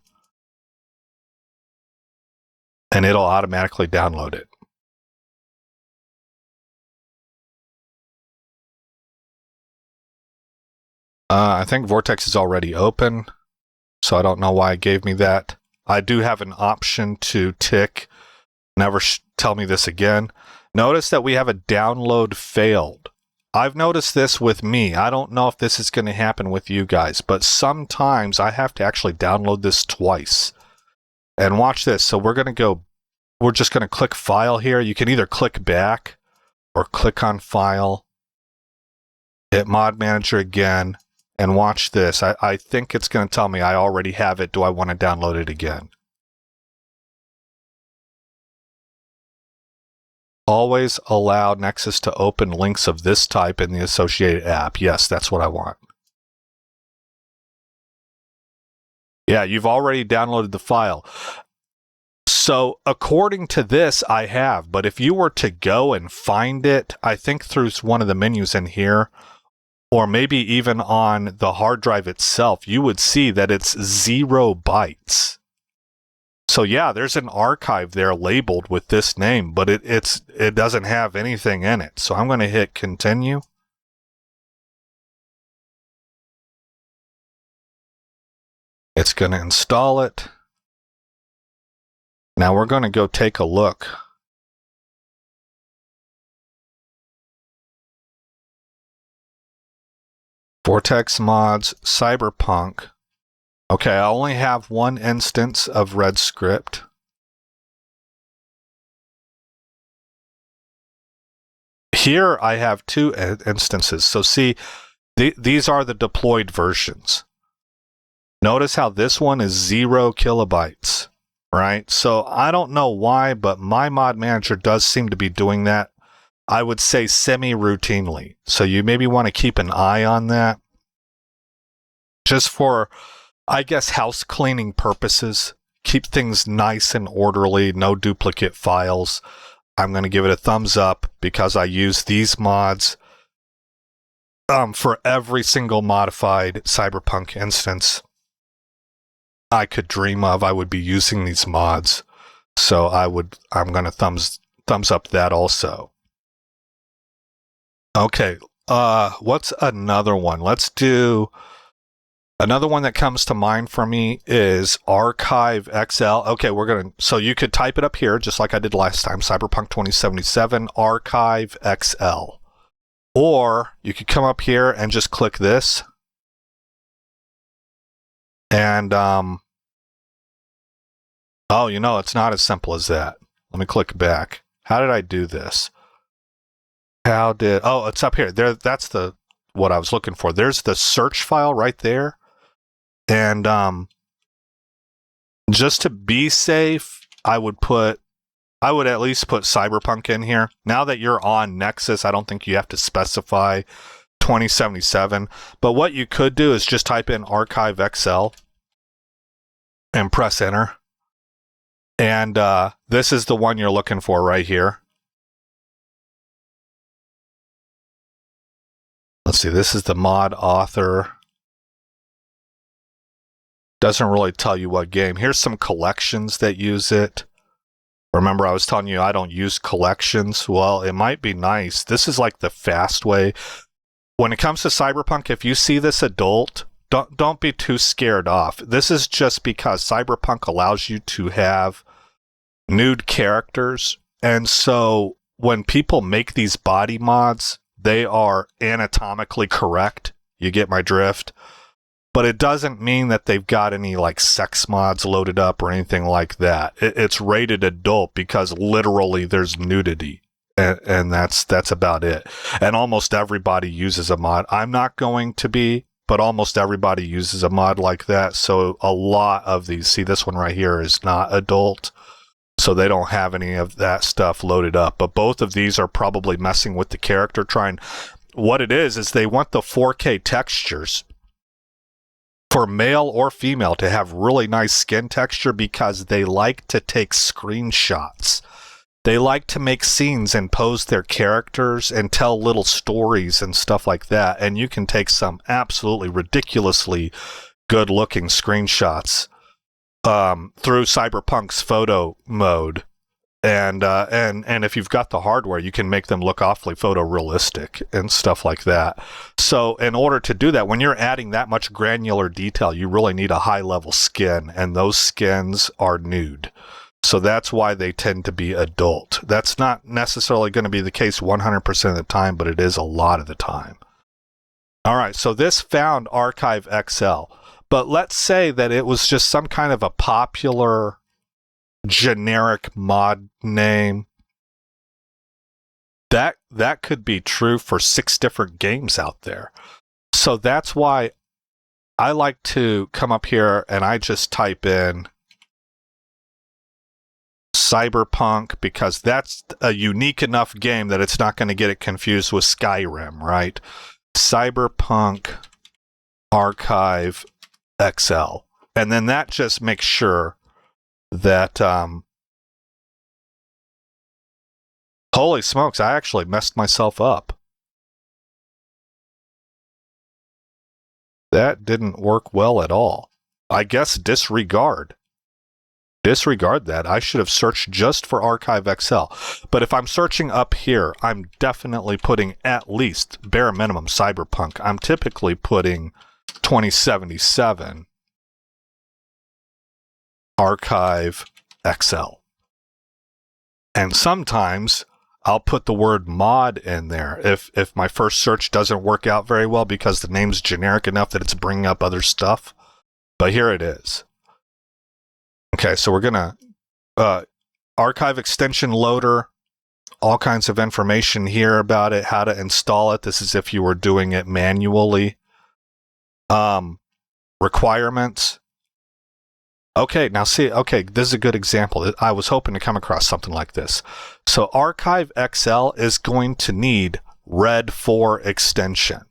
and it'll automatically download it. I think Vortex is already open, so I don't know why it gave me that. I do have an option to tick, never tell me this again. Notice that we have a download failed. I've noticed this with me. I don't know if this is going to happen with you guys, but sometimes I have to actually download this twice. And watch this. So we're just going to click File here. You can either click back or click on File, hit Mod Manager again, and watch this. I think it's going to tell me I already have it. Do I want to download it again? Always allow Nexus to open links of this type in the associated app. Yes, that's what I want. Yeah, you've already downloaded the file. So according to this, I have. But if you were to go and find it, I think through one of the menus in here, or maybe even on the hard drive itself, you would see that it's 0 bytes. So yeah, there's an archive there labeled with this name, but it doesn't have anything in it. So I'm going to hit Continue. It's going to install it. Now we're going to go take a look. Vortex Mods, Cyberpunk. Okay, I only have one instance of RedScript. Here I have 2 instances. So see, these are the deployed versions. Notice how this one is 0 kilobytes, right? So I don't know why, but my mod manager does seem to be doing that. I would say semi-routinely. So you maybe want to keep an eye on that. Just for, I guess, house cleaning purposes. Keep things nice and orderly, no duplicate files. I'm going to give it a thumbs up because I use these mods for every single modified Cyberpunk instance I could dream of. I would be using these mods. So I'm going to thumbs up that also. Okay, what's another one? Let's do another one that comes to mind for me is Archive XL. Okay, so you could type it up here just like I did last time, Cyberpunk 2077 Archive XL. Or you could come up here and just click this. And oh, it's not as simple as that. Let me click back. How did I do this? Oh, it's up here. That's what I was looking for. There's the search file right there. And just to be safe, I would at least put Cyberpunk in here. Now that you're on Nexus, I don't think you have to specify 2077. But what you could do is just type in Archive XL and press enter. And this is the one you're looking for right here. Let's see, this is the mod author. Doesn't really tell you what game. Here's some collections that use it. Remember, I was telling you I don't use collections. Well, it might be nice. This is like the fast way. When it comes to Cyberpunk, if you see this adult, don't be too scared off. This is just because Cyberpunk allows you to have nude characters. And so when people make these body mods, they are anatomically correct. You get my drift. But it doesn't mean that they've got any like sex mods loaded up or anything like that. It's rated adult because literally there's nudity. And that's about it. And almost everybody uses a mod. I'm not going to be, but almost everybody uses a mod like that. So a lot of these, see this one right here is not adult. So they don't have any of that stuff loaded up. But both of these are probably messing with the character, what it is they want the 4K textures for male or female to have really nice skin texture because they like to take screenshots. They like to make scenes and pose their characters and tell little stories and stuff like that. And you can take some absolutely ridiculously good-looking screenshots through Cyberpunk's photo mode. And if you've got the hardware, you can make them look awfully photorealistic and stuff like that. So in order to do that, when you're adding that much granular detail, you really need a high-level skin, and those skins are nude. So that's why they tend to be adult. That's not necessarily going to be the case 100% of the time, but it is a lot of the time. All right, so this found Archive XL. But let's say that it was just some kind of a popular generic mod name. That could be true for 6 different games out there. So that's why I like to come up here and I just type in Cyberpunk, because that's a unique enough game that it's not going to get it confused with Skyrim, right? Cyberpunk Archive XL. And then that just makes sure that holy smokes, I actually messed myself up. That didn't work well at all. I guess disregard that. I should have searched just for Archive XL. But if I'm searching up here, I'm definitely putting at least bare minimum Cyberpunk. I'm typically putting 2077 Archive XL. And sometimes I'll put the word mod in there if my first search doesn't work out very well because the name's generic enough that it's bringing up other stuff. But here it is. Okay, so we're going to Archive Extension Loader, all kinds of information here about it, how to install it. This is if you were doing it manually. Requirements. Okay, now see, okay, this is a good example. I was hoping to come across something like this. So Archive XL is going to need RED 4 extension.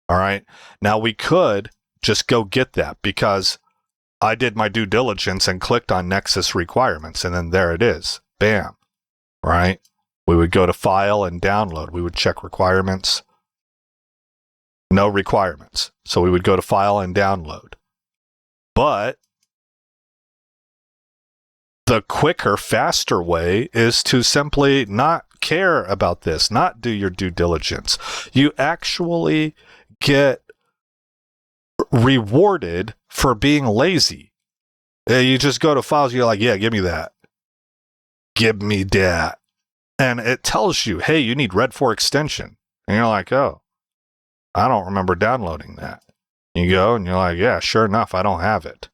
All right, now we could just go get that because I did my due diligence and clicked on Nexus requirements, and then there it is. Bam. Right? We would go to File and Download. We would check requirements. No requirements. So we would go to File and Download. But the quicker, faster way is to simply not care about this, not do your due diligence. You actually get rewarded for being lazy. You just go to files, you're like, yeah, give me that. Give me that. And it tells you, hey, you need RED 4 extension. And you're like, oh, I don't remember downloading that. You go and you're like, yeah, sure enough, I don't have it.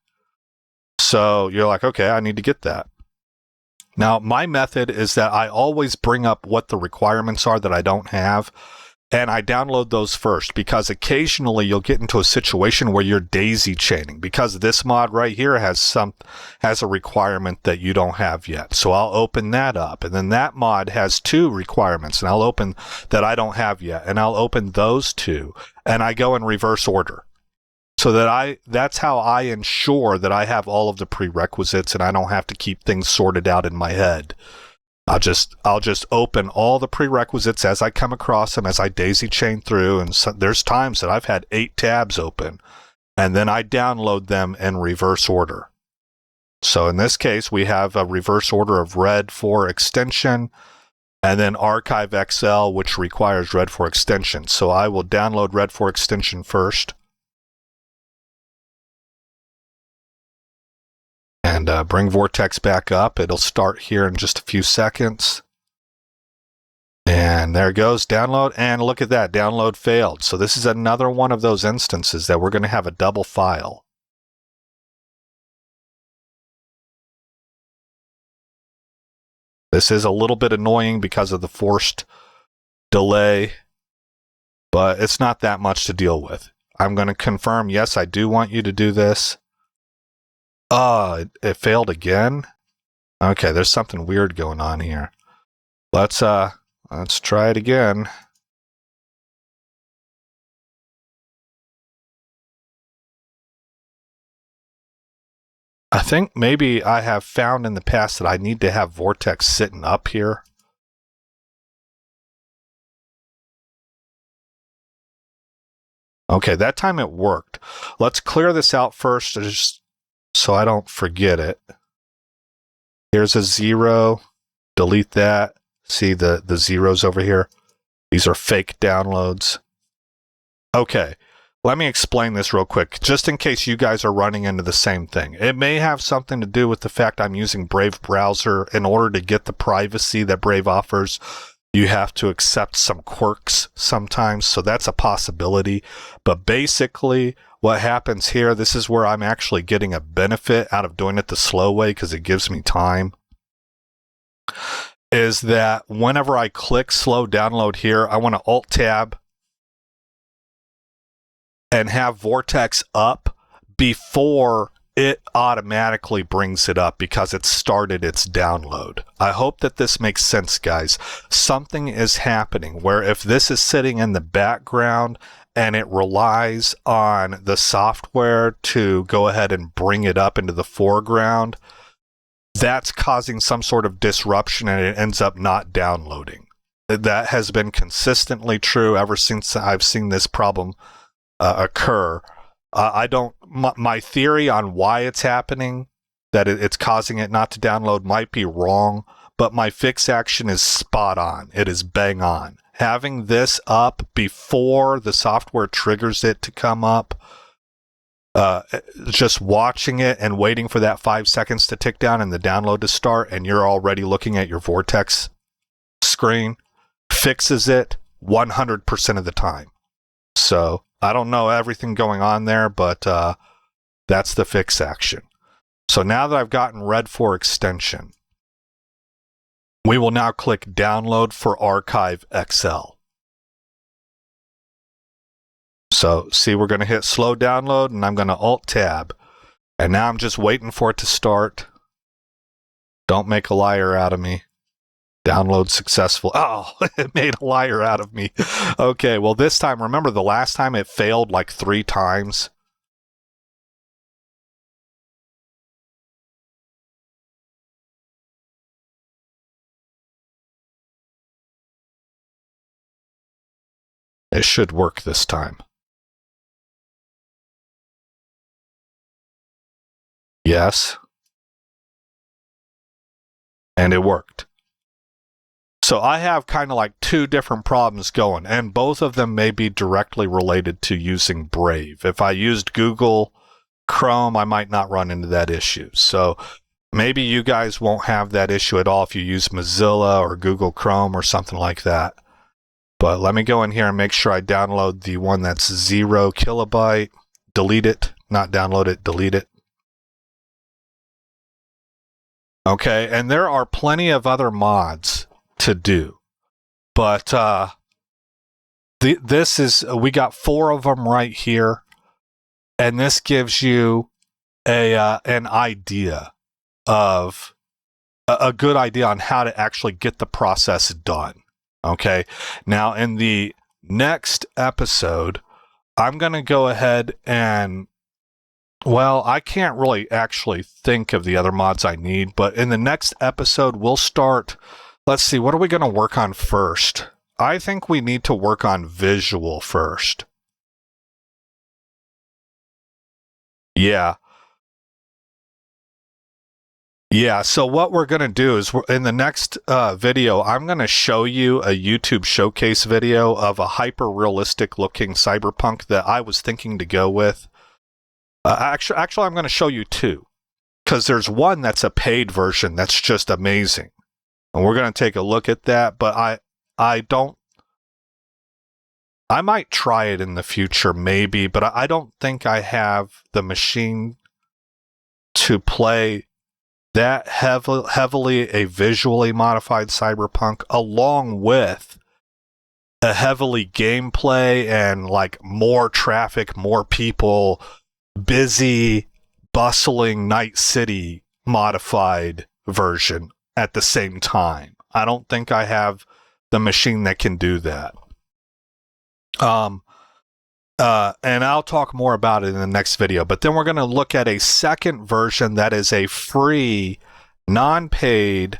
So you're like, okay, I need to get that. Now, my method is that I always bring up what the requirements are that I don't have, and I download those first, because occasionally you'll get into a situation where you're daisy chaining, because this mod right here has a requirement that you don't have yet. So I'll open that up, and then that mod has 2 requirements, and I'll open that I don't have yet, and I'll open those 2, and I go in reverse order. So that's how I ensure that I have all of the prerequisites and I don't have to keep things sorted out in my head. I'll just open all the prerequisites as I come across them, as I daisy chain through, and so, there's times that I've had 8 tabs open, and then I download them in reverse order. So in this case, we have a reverse order of RED 4 extension, and then Archive XL, which requires RED 4 extension. So I will download RED 4 extension first. And bring Voretex back up. It'll start here in just a few seconds. And there it goes, download. And look at that, download failed. So this is another one of those instances that we're going to have a double file. This is a little bit annoying because of the forced delay, but it's not that much to deal with. I'm going to confirm, yes, I do want you to do this. It failed again? Okay, there's something weird going on here. Let's try it again. I think maybe I have found in the past that I need to have Vortex sitting up here. Okay, that time it worked. Let's clear this out first just so I don't forget it. Here's a 0. Delete that. See the zeros over here? These are fake downloads. Okay, let me explain this real quick, just in case you guys are running into the same thing. It may have something to do with the fact I'm using Brave browser. In order to get the privacy that Brave offers, you have to accept some quirks sometimes, so that's a possibility. But basically, what happens here, this is where I'm actually getting a benefit out of doing it the slow way because it gives me time, is that whenever I click slow download here, I want to Alt-Tab and have Vortex up before it automatically brings it up because it started its download. I hope that this makes sense, guys. Something is happening where if this is sitting in the background and it relies on the software to go ahead and bring it up into the foreground, that's causing some sort of disruption and it ends up not downloading. That has been consistently true ever since I've seen this problem occur. My theory on why it's happening, that it's causing it not to download, might be wrong, but my fix action is spot on. It is bang on. Having this up before the software triggers it to come up, just watching it and waiting for that 5 seconds to tick down and the download to start, and you're already looking at your Vortex screen, fixes it 100% of the time. So I don't know everything going on there, but that's the fix action. So now that I've gotten Red 4 extension, we will now click download for Archive XL. So see, we're going to hit slow download and I'm going to Alt-Tab. And now I'm just waiting for it to start. Don't make a liar out of me. Download successful. Oh, it made a liar out of me. Okay, well this time, remember the last time it failed like 3 times? It should work this time. Yes. And it worked. So I have kind of like 2 different problems going, and both of them may be directly related to using Brave. If I used Google Chrome, I might not run into that issue. So maybe you guys won't have that issue at all if you use Mozilla or Google Chrome or something like that. But let me go in here and make sure I download the one that's 0 kilobyte. Delete it, not download it, delete it. Okay, and there are plenty of other mods to do, but this is, we got 4 of them right here, and this gives you an idea of a good idea on how to actually get the process done. Okay, now in the next episode, I'm going to go ahead and, well, I can't really actually think of the other mods I need, but in the next episode, we'll start. Let's see, what are we going to work on first? I think we need to work on visual first. Yeah. Yeah, so what we're going to do is in the next video, I'm going to show you a YouTube showcase video of a hyper-realistic looking Cyberpunk that I was thinking to go with. Actually, I'm going to show you 2, because there's one that's a paid version that's just amazing. And we're going to take a look at that, but I might try it in the future, maybe, but I don't think I have the machine to play that heavily a visually modified Cyberpunk, along with a heavily gameplay and like more traffic, more people, busy, bustling Night City modified version at the same time. I don't think I have the machine that can do that. And I'll talk more about it in the next video. But then we're going to look at a second version that is a free, non-paid,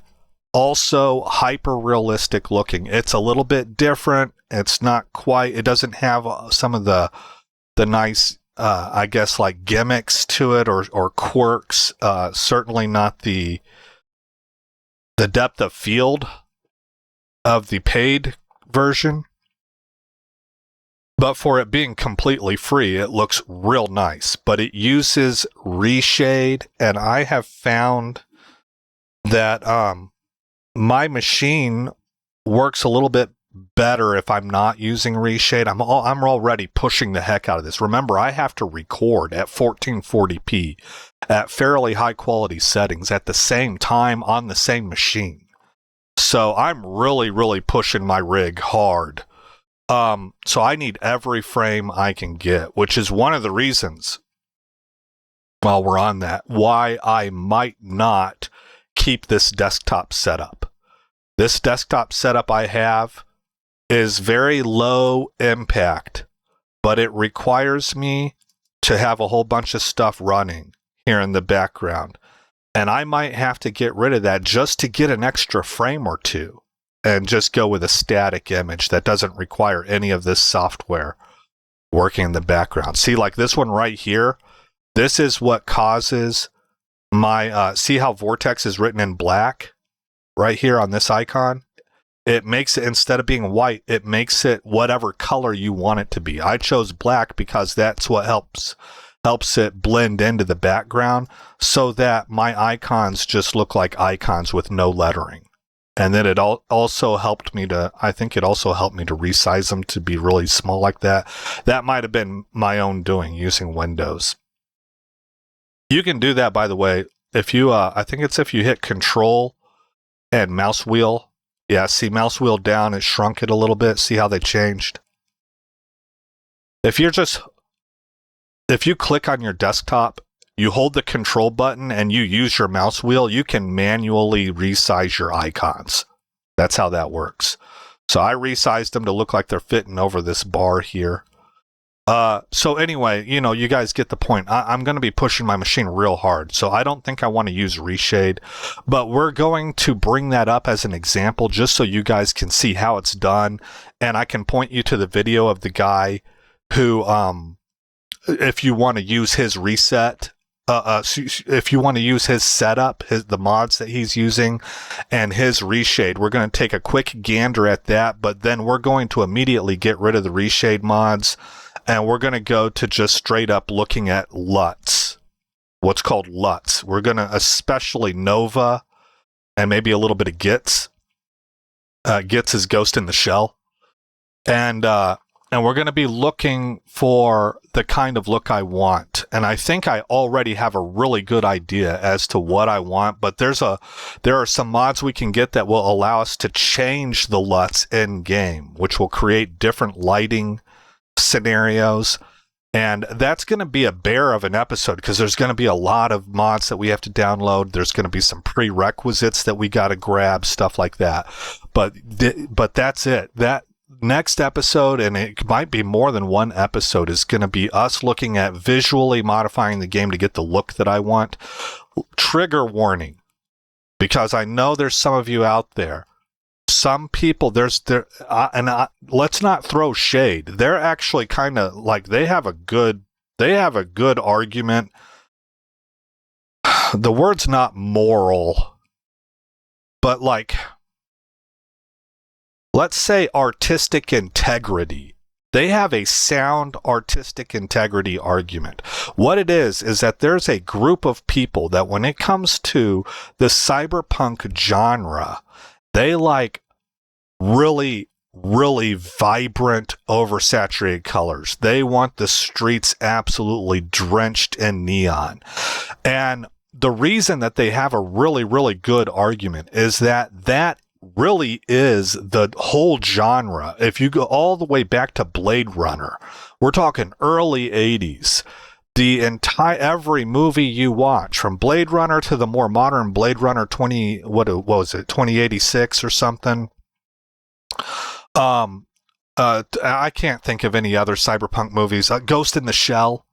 also hyper-realistic looking. It's a little bit different. It's not quite, it doesn't have some of the nice, I guess, like gimmicks to it or quirks. Certainly not the depth of field of the paid version. But for it being completely free, it looks real nice. But it uses reshade, and I have found that my machine works a little bit better if I'm not using reshade. I'm already pushing the heck out of this. Remember, I have to record at 1440p at fairly high quality settings at the same time on the same machine. So I'm really, really pushing my rig hard. So I need every frame I can get, which is one of the reasons, while we're on that, why I might not keep this desktop setup. This desktop setup I have is very low impact, but it requires me to have a whole bunch of stuff running here in the background. And I might have to get rid of that just to get an extra frame or two and just go with a static image that doesn't require any of this software working in the background. See, like this one right here, this is what causes my, see how Vortex is written in black right here on this icon? It makes it, instead of being white, it makes it whatever color you want it to be. I chose black because that's what helps it blend into the background so that my icons just look like icons with no lettering. And then it also helped me to, I think it also helped me to resize them to be really small like that. That might have been my own doing using Windows. You can do that, by the way, if you, I think it's if you hit Control and mouse wheel. Yeah, see, mouse wheel down, it shrunk it a little bit. See how they changed? If you click on your desktop, you hold the control button and you use your mouse wheel, you can manually resize your icons. That's how that works. So I resized them to look like they're fitting over this bar here. So anyway, you know, you guys get the point. I'm going to be pushing my machine real hard, so I don't think I want to use reshade, but we're going to bring that up as an example just so you guys can see how it's done, and I can point you to the video of the guy who, if you want to use his reset, if you want to use his setup, the mods that he's using, and his reshade, we're going to take a quick gander at that, but then we're going to immediately get rid of the reshade mods, and we're going to go to just straight up looking at LUTs, what's called LUTs. We're going to especially Nova and maybe a little bit of Gits. Gits is Ghost in the Shell. And we're going to be looking for the kind of look I want. And I think I already have a really good idea as to what I want, but there are some mods we can get that will allow us to change the LUTs in game, which will create different lighting scenarios. And that's going to be a bear of an episode because there's going to be a lot of mods that we have to download. There's going to be some prerequisites that we got to grab, stuff like that. But that's it. That next episode, and it might be more than one episode, is going to be us looking at visually modifying the game to get the look that I want. Trigger warning, because I know there's some of you out there. Some people, let's not throw shade. They're actually kind of like, they have a good argument. The word's not moral, but like, let's say artistic integrity. They have a sound artistic integrity argument. What it is that there's a group of people that when it comes to the cyberpunk genre, they like really, really vibrant, oversaturated colors. They want the streets absolutely drenched in neon. And the reason that they have a really, really good argument is that really is the whole genre. If you go all the way back to Blade Runner, we're talking early 80s. Every movie you watch, from Blade Runner to the more modern Blade Runner 2086 or something, I can't think of any other Cyberpunk movies. Ghost in the Shell.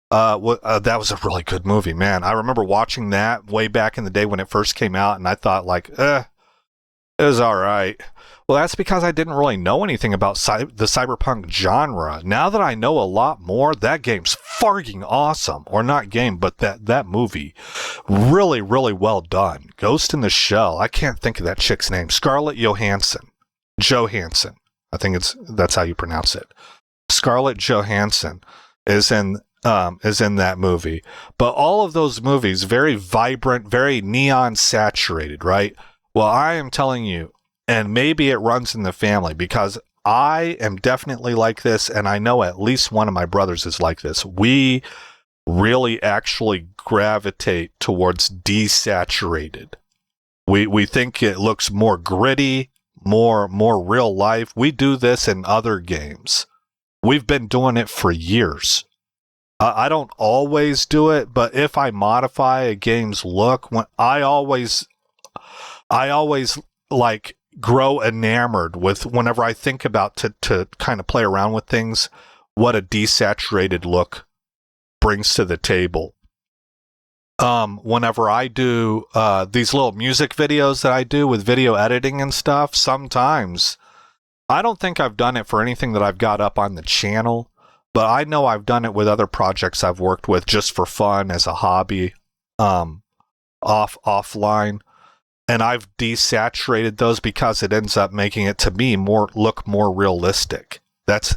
That was a really good movie, man. I remember watching that way back in the day when it first came out, and I thought, like, it was all right. Well, that's because I didn't really know anything about the cyberpunk genre. Now that I know a lot more, that game's farting awesome. Or not game, but that movie. Really, really well done. Ghost in the Shell. I can't think of that chick's name. Scarlett Johansson. Johansson. I think that's how you pronounce it. Scarlett Johansson is in that movie. But all of those movies, very vibrant, very neon saturated, right? Well, I am telling you, and maybe it runs in the family because I am definitely like this, and I know at least one of my brothers is like this. We really actually gravitate towards desaturated. We think it looks more gritty, more real life. We do this in other games. We've been doing it for years. I don't always do it, but if I modify a game's look, I always like grow enamored with whenever I think about to kind of play around with things, what a desaturated look brings to the table. Whenever I do these little music videos that I do with video editing and stuff, sometimes I don't think I've done it for anything that I've got up on the channel, but I know I've done it with other projects I've worked with just for fun as a hobby, offline. And I've desaturated those because it ends up making it to me look more realistic. That's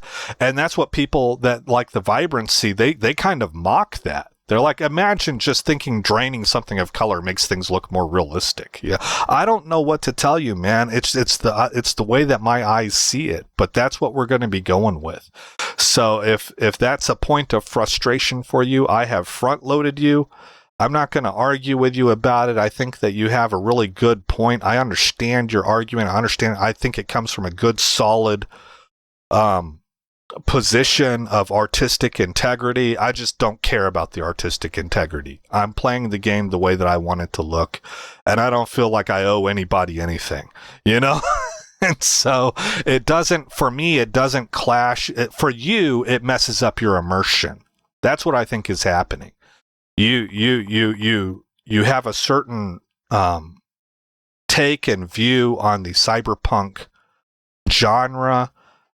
what people that like the vibrancy, they kind of mock that. They're like, imagine just thinking draining something of color makes things look more realistic. Yeah, I don't know what to tell you, man. It's the way that my eyes see it, but that's what we're going to be going with. So if that's a point of frustration for you, I have front loaded you. I'm not going to argue with you about it. I think that you have a really good point. I understand your argument. I think it comes from a good, solid position of artistic integrity. I just don't care about the artistic integrity. I'm playing the game the way that I want it to look, and I don't feel like I owe anybody anything, you know? And so for me, it doesn't clash. For you, it messes up your immersion. That's what I think is happening. You have a certain take and view on the cyberpunk genre,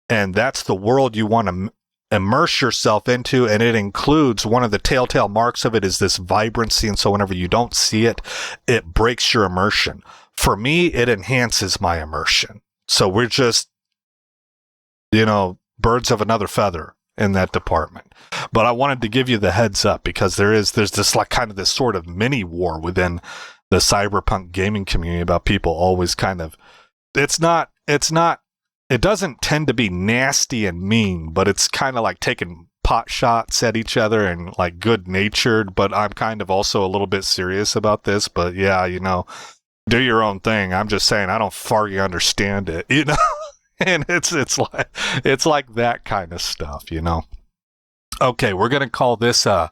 and that's the world you want to immerse yourself into, and it includes one of the telltale marks of it is this vibrancy, and so whenever you don't see it, it breaks your immersion. For me, it enhances my immersion. So we're just, birds of another feather in that department. But I wanted to give you the heads up because there's this like kind of this sort of mini war within the cyberpunk gaming community about people always kind of, it doesn't tend to be nasty and mean, but it's kind of like taking pot shots at each other and like good natured, but I'm kind of also a little bit serious about this, but yeah, do your own thing. I'm just saying I don't farty understand it, and it's like that kind of stuff, Okay, we're gonna call this a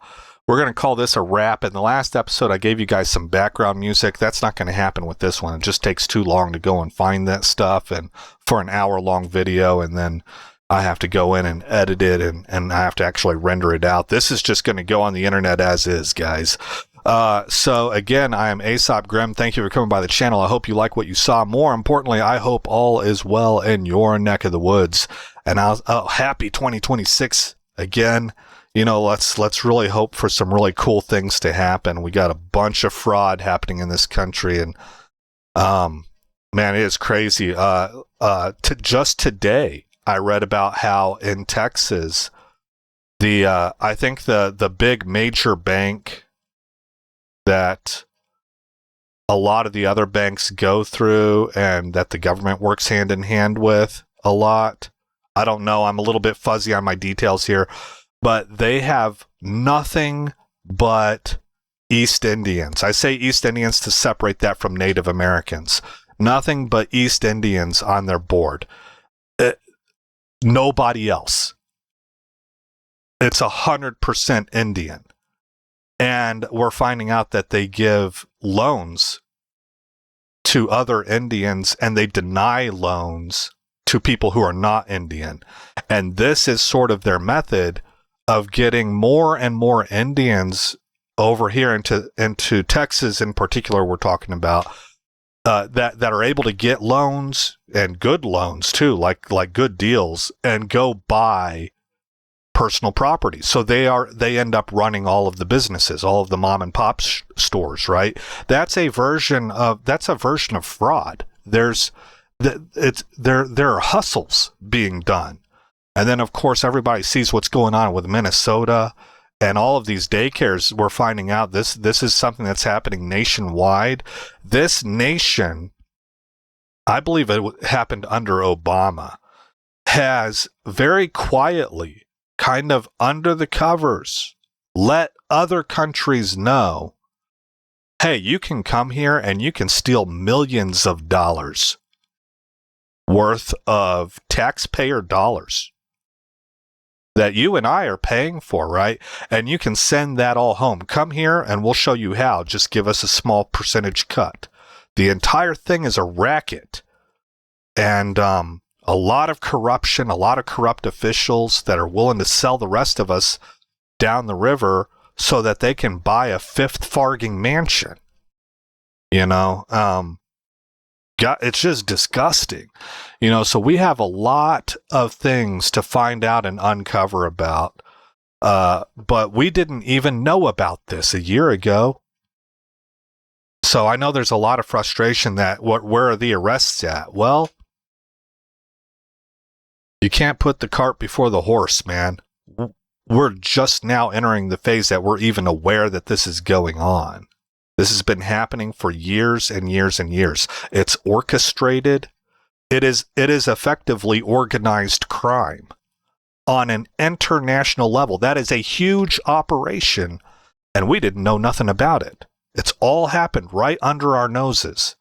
wrap. In the last episode, I gave you guys some background music. That's not going to happen with this one. It just takes too long to go and find that stuff, and for an hour-long video, and then I have to go in and edit it, and I have to actually render it out. This is just going to go on the internet as is, guys. So again, I am Aesop Grimm. Thank you for coming by the channel. I hope you like what you saw. More importantly, I hope all is well in your neck of the woods. And happy 2026 again. Let's really hope for some really cool things to happen. We got a bunch of fraud happening in this country, and man, it is crazy. Just today, I read about how in Texas, I think the big major bank that a lot of the other banks go through and that the government works hand in hand with a lot. I don't know. I'm a little bit fuzzy on my details here, but they have nothing but East Indians. I say East Indians to separate that from Native Americans. Nothing but East Indians on their board. Nobody else. It's 100% Indian. And we're finding out that they give loans to other Indians, and they deny loans to people who are not Indian. And this is sort of their method of getting more and more Indians over here into Texas in particular, we're talking about, that are able to get loans, and good loans too, like good deals, and go buy personal property. So they end up running all of the businesses, all of the mom and pop stores, right? That's a version of fraud. There are hustles being done. And then of course everybody sees what's going on with Minnesota and all of these daycares. We're finding out this is something that's happening nationwide. This nation, I believe it happened under Obama, has very quietly, kind of under the covers, let other countries know, hey, you can come here and you can steal millions of dollars worth of taxpayer dollars that you and I are paying for, right? And you can send that all home. Come here and we'll show you how. Just give us a small percentage cut. The entire thing is a racket. And a lot of corruption, a lot of corrupt officials that are willing to sell the rest of us down the river so that they can buy a fifth farthing mansion. You know, it's just disgusting. You know, so we have a lot of things to find out and uncover about. But we didn't even know about this a year ago. So I know there's a lot of frustration that where are the arrests at? Well, you can't put the cart before the horse, man. We're just now entering the phase that we're even aware that this is going on. This has been happening for years and years and years. It's orchestrated. It is effectively organized crime on an international level. That is a huge operation, and we didn't know nothing about it. It's all happened right under our noses.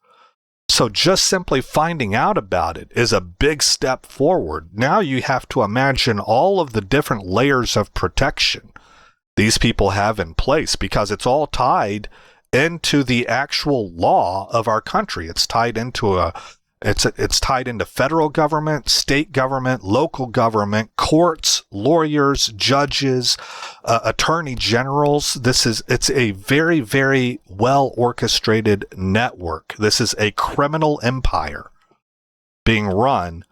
So just simply finding out about it is a big step forward. Now you have to imagine all of the different layers of protection these people have in place, because it's all tied into the actual law of our country. It's tied into it's tied into federal government, state government, local government, courts, lawyers, judges, attorney generals. It's a very, very well orchestrated network. This is a criminal empire being run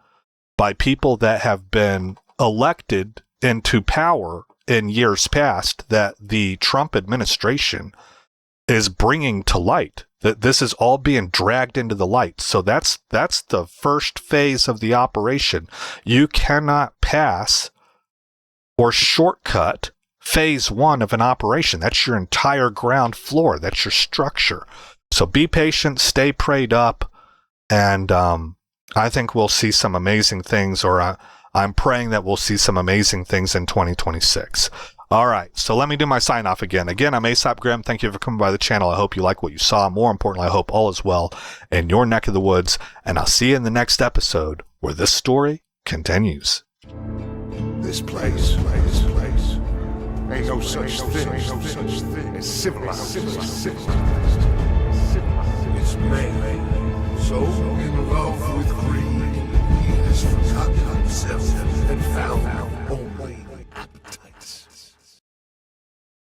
by people that have been elected into power in years past, that the Trump administration is bringing to light. That this is all being dragged into the light. So that's the first phase of the operation. You cannot pass or shortcut phase one of an operation. That's your entire ground floor. That's your structure. So be patient, stay prayed up, and I think we'll see some amazing things, or I'm praying that we'll see some amazing things in 2026. All right, so let me do my sign off again. Again, I'm Aesop Grimm. Thank you for coming by the channel. I hope you like what you saw. More importantly, I hope all is well in your neck of the woods. And I'll see you in the next episode where this story continues. This place ain't no such thing as civilized. It's man, so in love with greed, he has forgotten himself and found only